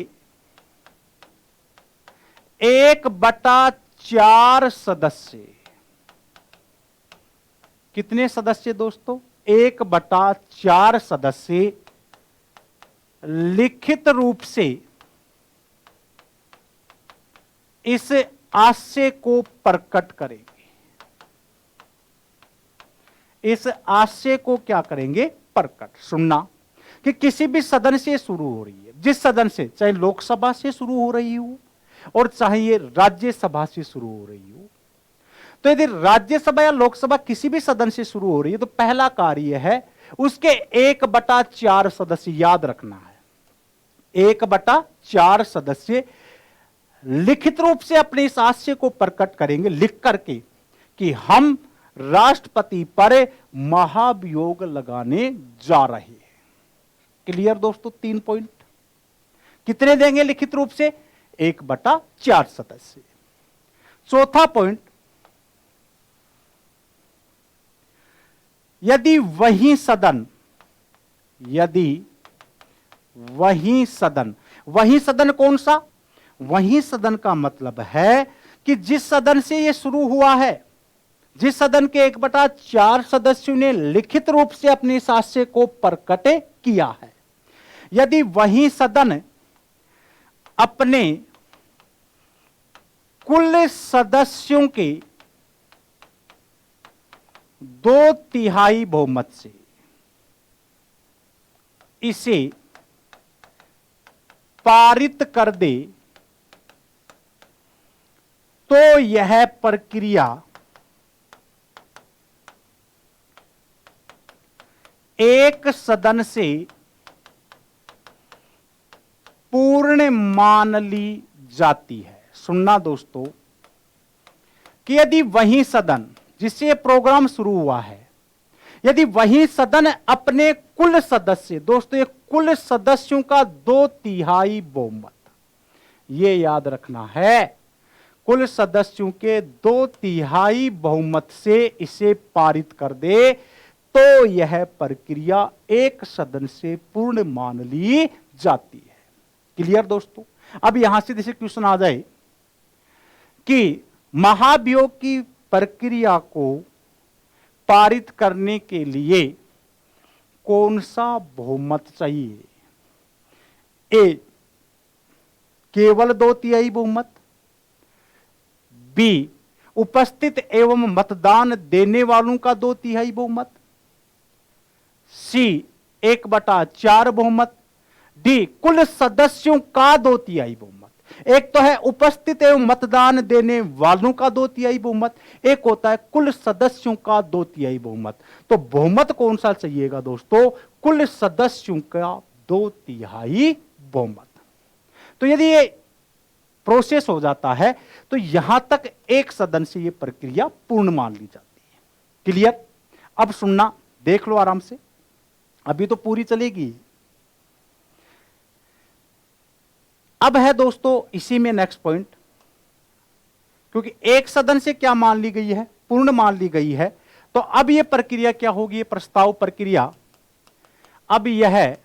Speaker 1: 1/4 सदस्य, कितने सदस्य दोस्तों? 1/4 सदस्य लिखित रूप से इस आशय को प्रकट करेंगे। इस आशय को क्या करेंगे? प्रकट। सुनना कि किसी भी सदन से शुरू हो रही है, जिस सदन से, चाहे लोकसभा से शुरू हो रही हो और चाहे ये राज्यसभा से शुरू हो रही हो, तो यदि राज्यसभा या लोकसभा किसी भी सदन से शुरू हो रही है तो पहला कार्य है उसके 1/4 सदस्य, याद रखना है, 1/4 सदस्य लिखित रूप से अपने इस आशय को प्रकट करेंगे, लिख करके, कि हम राष्ट्रपति पर महाभियोग लगाने जा रहे हैं। क्लियर दोस्तों? 3 पॉइंट। कितने देंगे लिखित रूप से? 1/4 सदस्य। चौथा पॉइंट, यदि वही सदन, वही सदन कौन सा? वही सदन का मतलब है कि जिस सदन से यह शुरू हुआ है, जिस सदन के 1/4 सदस्यों ने लिखित रूप से अपने इस आशय को प्रकट किया है, यदि वही सदन अपने कुल सदस्यों के 2/3 बहुमत से इसे पारित कर दे, तो यह प्रक्रिया एक सदन से पूर्ण मान ली जाती है। सुनना दोस्तों कि यदि वही सदन जिससे प्रोग्राम शुरू हुआ है, यदि वही सदन अपने कुल सदस्य, दोस्तों ये कुल सदस्यों का 2/3 बहुमत, ये याद रखना है, कुल सदस्यों के 2/3 बहुमत से इसे पारित कर दे, तो यह प्रक्रिया एक सदन से पूर्ण मान ली जाती है। क्लियर दोस्तों? अब यहां से जैसे क्वेश्चन आ जाए कि महाभियोग की प्रक्रिया को पारित करने के लिए कौन सा बहुमत चाहिए? ए, केवल 2/3 बहुमत, बी, उपस्थित एवं मतदान देने वालों का 2/3 बहुमत, सी, 1/4 बहुमत, डी, कुल सदस्यों का 2/3 बहुमत। एक तो है उपस्थित एवं मतदान देने वालों का 2/3 बहुमत, एक होता है कुल सदस्यों का 2/3 बहुमत। तो बहुमत कौन सा चाहिएगा दोस्तों? कुल सदस्यों का 2/3 बहुमत। तो यदि ये प्रोसेस हो जाता है तो यहां तक एक सदन से यह प्रक्रिया पूर्ण मान ली जाती है। क्लियर? अब सुनना, देख लो आराम से, अभी तो पूरी चलेगी। अब है दोस्तों इसी में नेक्स्ट पॉइंट, क्योंकि एक सदन से क्या मान ली गई है? पूर्ण मान ली गई है। तो अब यह प्रक्रिया क्या होगी? ये प्रस्ताव प्रक्रिया अब यह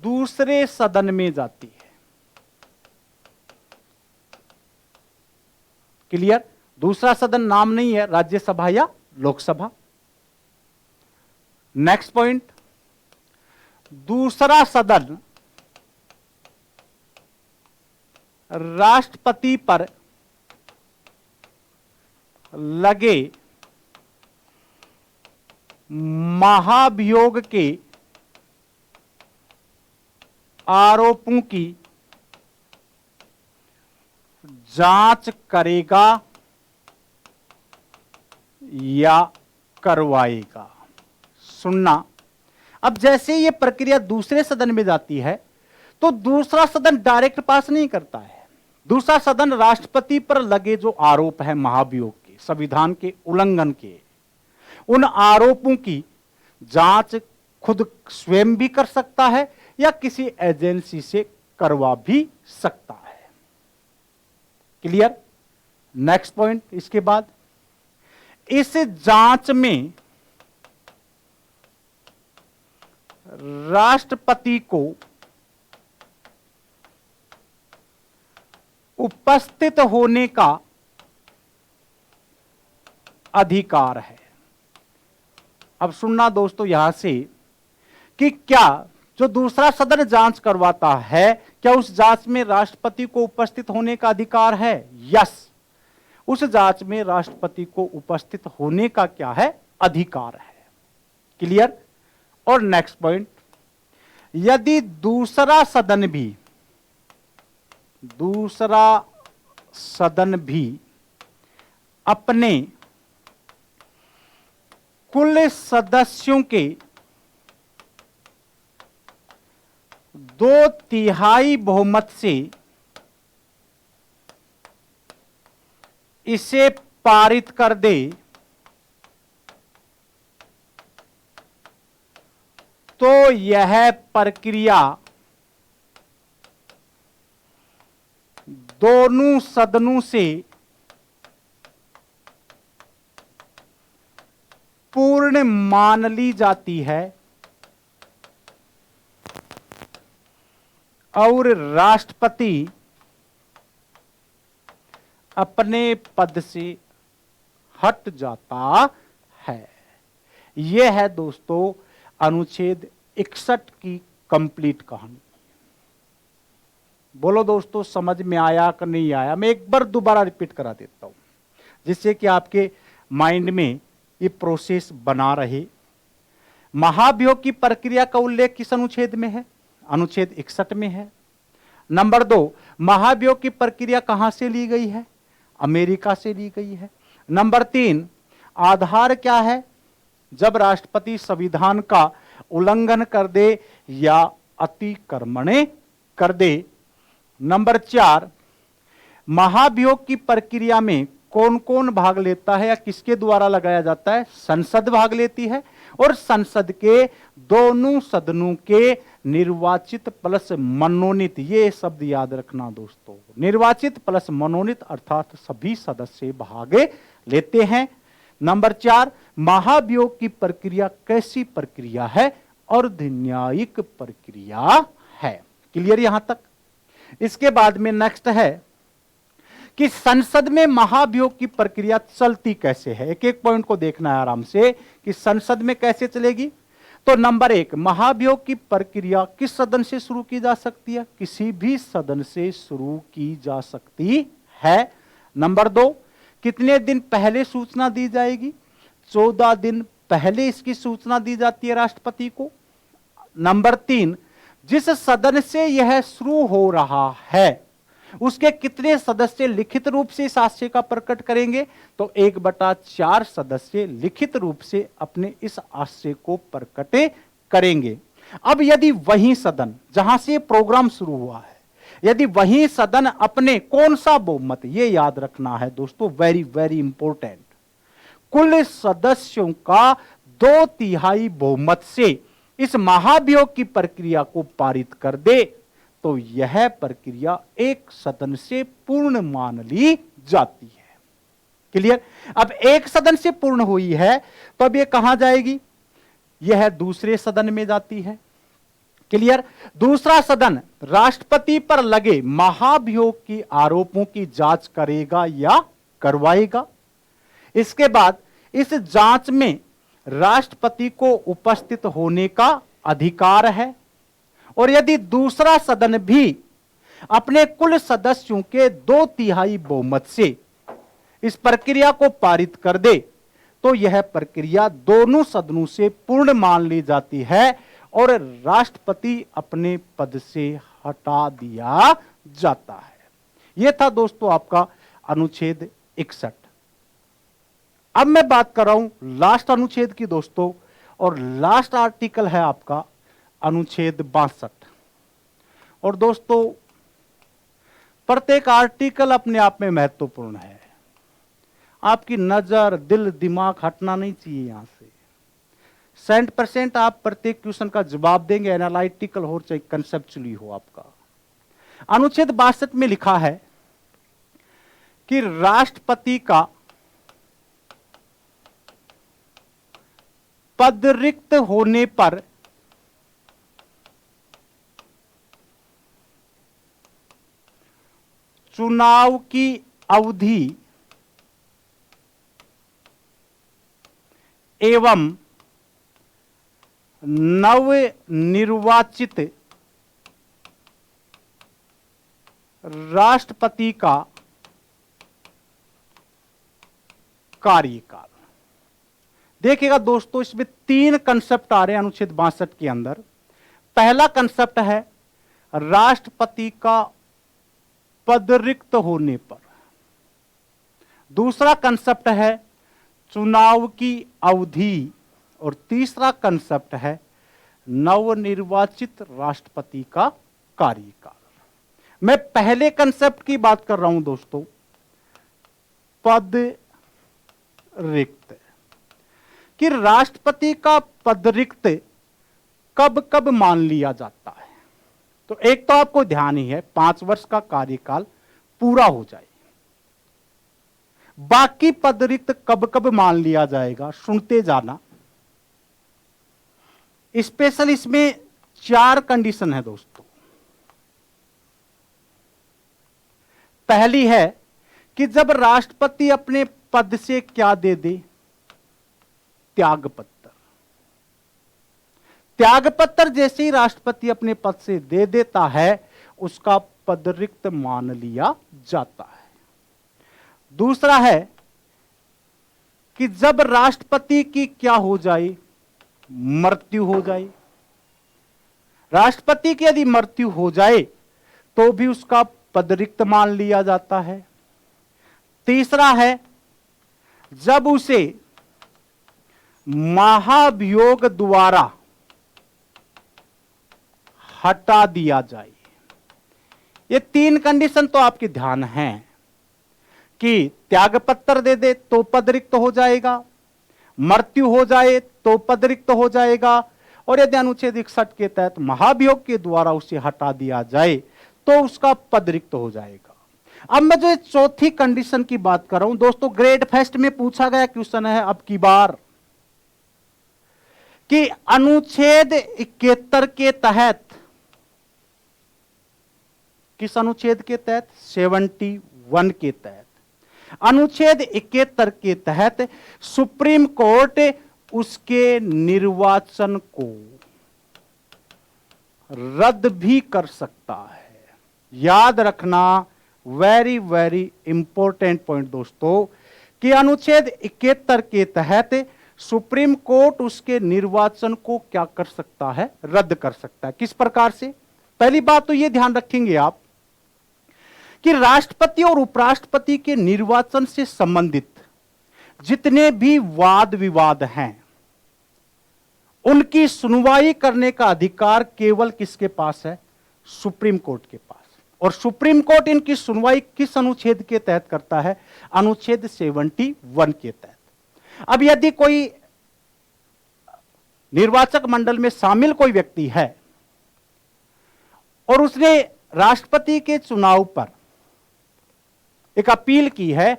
Speaker 1: दूसरे सदन में जाती है। क्लियर? दूसरा सदन नाम नहीं है राज्यसभा या लोकसभा। नेक्स्ट पॉइंट, दूसरा सदन राष्ट्रपति पर लगे महाभियोग के आरोपों की जांच करेगा या करवाएगा। सुनना, अब जैसे ये प्रक्रिया दूसरे सदन में जाती है तो दूसरा सदन डायरेक्ट पास नहीं करता है। दूसरा सदन राष्ट्रपति पर लगे जो आरोप है महाभियोग के, संविधान के उल्लंघन के, उन आरोपों की जांच खुद स्वयं भी कर सकता है या किसी एजेंसी से करवा भी सकता है। क्लियर? नेक्स्ट पॉइंट, इसके बाद इस जांच में राष्ट्रपति को उपस्थित होने का अधिकार है। अब सुनना दोस्तों यहां से कि क्या जो दूसरा सदन जांच करवाता है, क्या उस जांच में राष्ट्रपति को उपस्थित होने का अधिकार है? यस, उस जांच में राष्ट्रपति को उपस्थित होने का क्या है? अधिकार है। क्लियर? और नेक्स्ट पॉइंट, यदि दूसरा सदन भी अपने कुल सदस्यों के 2/3 बहुमत से इसे पारित कर दे तो यह प्रक्रिया दोनों सदनों से पूर्ण मान ली जाती है और राष्ट्रपति अपने पद से हट जाता है। यह है दोस्तों अनुच्छेद 61 की कंप्लीट कहानी। बोलो दोस्तों, समझ में आया कि नहीं आया? मैं एक बार दोबारा रिपीट करा देता हूं जिससे कि आपके माइंड में ये प्रोसेस बना रहे। महाभियोग की प्रक्रिया का उल्लेख किस अनुच्छेद में है? अनुच्छेद 61 में है। नंबर 2, महाभियोग की प्रक्रिया कहां से ली गई है? अमेरिका से ली गई है। नंबर 3, आधार क्या है जब राष्ट्रपति संविधान का उल्लंघन कर दे या अतिक्रमण कर दे। नंबर 4, महाभियोग की प्रक्रिया में कौन कौन भाग लेता है या किसके द्वारा लगाया जाता है? संसद भाग लेती है और संसद के दोनों सदनों के निर्वाचित प्लस मनोनीत, ये शब्द याद रखना दोस्तों, निर्वाचित प्लस मनोनीत अर्थात सभी सदस्य भाग लेते हैं। नंबर 4, महाभियोग की प्रक्रिया कैसी प्रक्रिया है? अर्धन्यायिक प्रक्रिया है। क्लियर यहां तक? इसके बाद में नेक्स्ट है कि संसद में महाभियोग की प्रक्रिया चलती कैसे है। एक एक पॉइंट को देखना है आराम से कि संसद में कैसे चलेगी। तो नंबर 1, महाभियोग की प्रक्रिया किस सदन से शुरू की जा सकती है? किसी भी सदन से शुरू की जा सकती है। नंबर 2, कितने दिन पहले सूचना दी जाएगी? 14 दिन पहले इसकी सूचना दी जाती है राष्ट्रपति को। नंबर 3, जिस सदन से यह शुरू हो रहा है उसके कितने सदस्य लिखित रूप से इस आशय का प्रकट करेंगे? तो 1/4 सदस्य लिखित रूप से अपने इस आशय को प्रकट करेंगे। अब यदि वही सदन जहां से प्रोग्राम शुरू हुआ है, यदि वही सदन अपने कौन सा बहुमत, ये याद रखना है दोस्तों, वेरी वेरी इंपॉर्टेंट, कुल सदस्यों का 2/3 बहुमत से इस महाभियोग की प्रक्रिया को पारित कर दे तो यह प्रक्रिया एक सदन से पूर्ण मान ली जाती है। क्लियर? अब एक सदन से पूर्ण हुई है तो अब यह कहां जाएगी? यह दूसरे सदन में जाती है। क्लियर? दूसरा सदन राष्ट्रपति पर लगे महाभियोग की आरोपों की जांच करेगा या करवाएगा। इसके बाद इस जांच में राष्ट्रपति को उपस्थित होने का अधिकार है और यदि दूसरा सदन भी अपने कुल सदस्यों के 2/3 बहुमत से इस प्रक्रिया को पारित कर दे तो यह प्रक्रिया दोनों सदनों से पूर्ण मान ली जाती है और राष्ट्रपति अपने पद से हटा दिया जाता है। यह था दोस्तों आपका अनुच्छेद 61। अब मैं बात कर रहा हूं लास्ट अनुच्छेद की दोस्तों, और लास्ट आर्टिकल है आपका अनुच्छेद 62। और दोस्तों प्रत्येक आर्टिकल अपने आप में महत्वपूर्ण है। आपकी नजर, दिल, दिमाग हटना नहीं चाहिए यहां से। 100% आप प्रत्येक क्वेश्चन का जवाब देंगे, एनालिटिकल हो चाहे कंसेप्चुअली हो आपका। अनुच्छेद 62 में लिखा है कि राष्ट्रपति का पद रिक्त होने पर चुनाव की अवधि एवं नवनिर्वाचित राष्ट्रपति का कार्यकाल। देखिएगा दोस्तों, इसमें 3 कंसेप्ट आ रहे हैं अनुच्छेद 62 के अंदर। पहला कंसेप्ट है राष्ट्रपति का पद रिक्त होने पर। दूसरा कंसेप्ट है चुनाव की अवधि, और तीसरा कंसेप्ट है नवनिर्वाचित राष्ट्रपति का कार्यकाल। मैं पहले कंसेप्ट की बात कर रहा हूं दोस्तों, पद रिक्त, कि राष्ट्रपति का पद रिक्त कब कब मान लिया जाता है। तो एक तो आपको ध्यान ही है 5 वर्ष का कार्यकाल पूरा हो जाए। बाकी पद रिक्त कब कब मान लिया जाएगा, सुनते जाना। स्पेशल इसमें 4 कंडीशन है दोस्तों। पहली है कि जब राष्ट्रपति अपने पद से क्या दे दे, त्यागपत्र। त्यागपत्र जैसे ही राष्ट्रपति अपने पद से दे देता है, उसका पद रिक्त मान लिया जाता है। दूसरा है कि जब राष्ट्रपति की क्या हो जाए, मृत्यु हो जाए। राष्ट्रपति की यदि मृत्यु हो जाए तो भी उसका पद रिक्त मान लिया जाता है। तीसरा है जब उसे महाभियोग द्वारा हटा दिया जाए। ये 3 कंडीशन तो आपके ध्यान है कि त्यागपत्र दे दे तो पद रिक्त हो जाएगा, मृत्यु हो जाए तो पद रिक्त हो जाएगा, और यदि अनुच्छेद 61 के तहत महाभियोग के द्वारा उसे हटा दिया जाए तो उसका पद रिक्त हो जाएगा। अब मैं जो चौथी कंडीशन की बात कर रहा हूं दोस्तों, ग्रेड फेस्ट में पूछा गया क्वेश्चन है अब की बार, कि अनुच्छेद 71 के तहत, किस अनुच्छेद के तहत, 71 के तहत, अनुच्छेद 71 के तहत सुप्रीम कोर्ट उसके निर्वाचन को रद्द भी कर सकता है। याद रखना, वेरी वेरी इंपॉर्टेंट पॉइंट दोस्तों, कि अनुच्छेद 71 के तहत सुप्रीम कोर्ट उसके निर्वाचन को क्या कर सकता है, रद्द कर सकता है। किस प्रकार से? पहली बात तो यह ध्यान रखेंगे आप कि राष्ट्रपति और उपराष्ट्रपति के निर्वाचन से संबंधित जितने भी वाद विवाद हैं, उनकी सुनवाई करने का अधिकार केवल किसके पास है? सुप्रीम कोर्ट के पास। और सुप्रीम कोर्ट इनकी सुनवाई किस अनुच्छेद के तहत करता है? अनुच्छेद 71 के तहत। अब यदि कोई निर्वाचक मंडल में शामिल कोई व्यक्ति है और उसने राष्ट्रपति के चुनाव पर एक अपील की है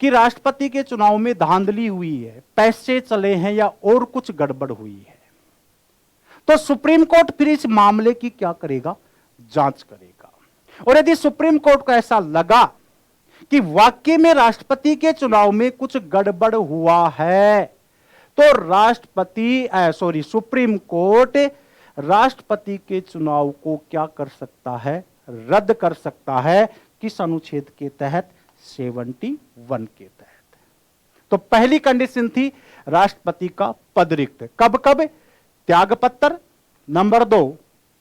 Speaker 1: कि राष्ट्रपति के चुनाव में धांधली हुई है, पैसे चले हैं या और कुछ गड़बड़ हुई है, तो सुप्रीम कोर्ट फिर इस मामले की क्या करेगा? जांच करेगा। और यदि सुप्रीम कोर्ट को ऐसा लगा कि वाकई में राष्ट्रपति के चुनाव में कुछ गड़बड़ हुआ है, तो सुप्रीम कोर्ट राष्ट्रपति के चुनाव को क्या कर सकता है? रद्द कर सकता है। किस अनुच्छेद के तहत? 71 के तहत। तो पहली कंडीशन थी राष्ट्रपति का पद रिक्त। कब कब? त्यागपत्र, नंबर 2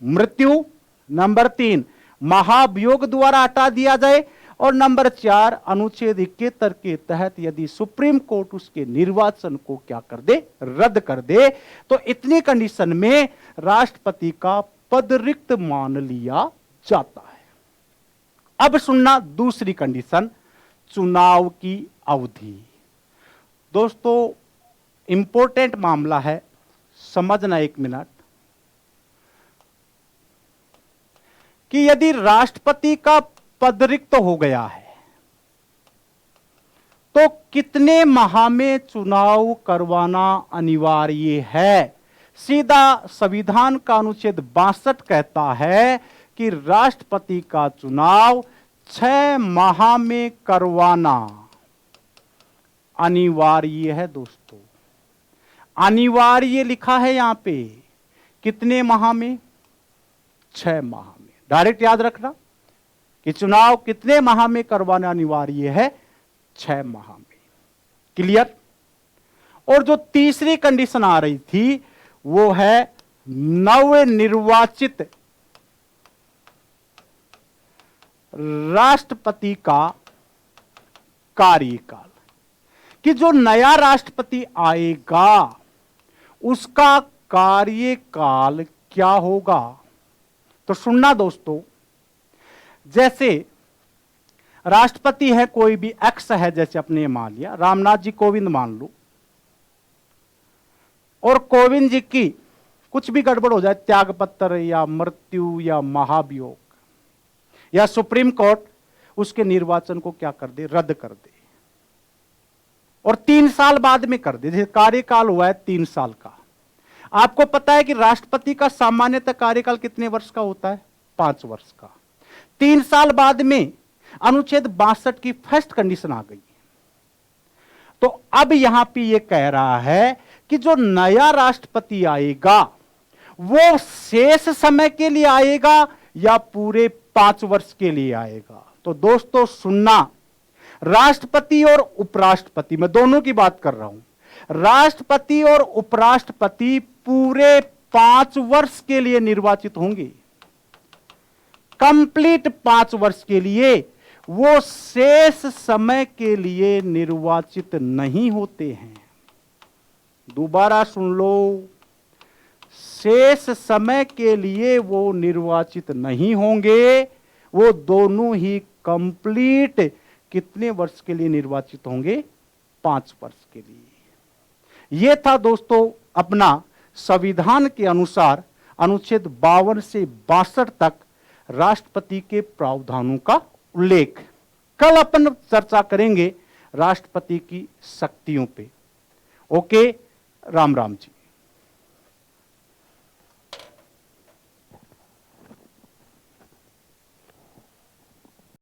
Speaker 1: मृत्यु, नंबर 3 महाभियोग द्वारा हटा दिया जाए, और नंबर 4 अनुच्छेद 71 के तहत यदि सुप्रीम कोर्ट उसके निर्वाचन को क्या कर दे? रद्द कर दे। तो इतनी कंडीशन में राष्ट्रपति का पद रिक्त मान लिया जाता है। अब सुनना दूसरी कंडीशन, चुनाव की अवधि। दोस्तों इंपॉर्टेंट मामला है, समझना 1 मिनट, कि यदि राष्ट्रपति का पद रिक्त हो गया है तो कितने माह में चुनाव करवाना अनिवार्य है? सीधा संविधान का अनुच्छेद 62 कहता है कि राष्ट्रपति का चुनाव 6 माह में करवाना अनिवार्य है। दोस्तों अनिवार्य लिखा है यहां पे, कितने माह में? 6 माह में। डायरेक्ट याद रखना कि चुनाव कितने माह में करवाना अनिवार्य है? 6 माह में। क्लियर? और जो तीसरी कंडीशन आ रही थी वो है नवनिर्वाचित राष्ट्रपति का कार्यकाल, कि जो नया राष्ट्रपति आएगा उसका कार्यकाल क्या होगा। तो सुनना दोस्तों, जैसे राष्ट्रपति है कोई भी एक्स है, जैसे अपने मान लिया रामनाथ जी कोविंद मान लो, और कोविंद जी की कुछ भी गड़बड़ हो जाए, त्यागपत्र या मृत्यु या महाभियोग, या सुप्रीम कोर्ट उसके निर्वाचन को क्या कर दे? रद्द कर दे, और 3 साल बाद में कर दे। जैसे कार्यकाल हुआ है 3 साल का। आपको पता है कि राष्ट्रपति का सामान्यतः कार्यकाल कितने वर्ष का होता है? 5 वर्ष का। 3 साल बाद में अनुच्छेद 62 की फर्स्ट कंडीशन आ गई। तो अब यहां पे ये कह रहा है कि जो नया राष्ट्रपति आएगा वो शेष समय के लिए आएगा या पूरे 5 वर्ष के लिए आएगा। तो दोस्तों सुनना, राष्ट्रपति और उपराष्ट्रपति, मैं दोनों की बात कर रहा हूं, राष्ट्रपति और उपराष्ट्रपति पूरे 5 वर्ष के लिए निर्वाचित होंगे, कंप्लीट 5 वर्ष के लिए। वो शेष समय के लिए निर्वाचित नहीं होते हैं। दोबारा सुन लो, शेष समय के लिए वो निर्वाचित नहीं होंगे, वो दोनों ही कंप्लीट कितने वर्ष के लिए निर्वाचित होंगे? 5 वर्ष के लिए। यह था दोस्तों अपना संविधान के अनुसार अनुच्छेद 52 से 62 तक राष्ट्रपति के प्रावधानों का उल्लेख। कल अपन चर्चा करेंगे राष्ट्रपति की शक्तियों पे। ओके, राम राम जी।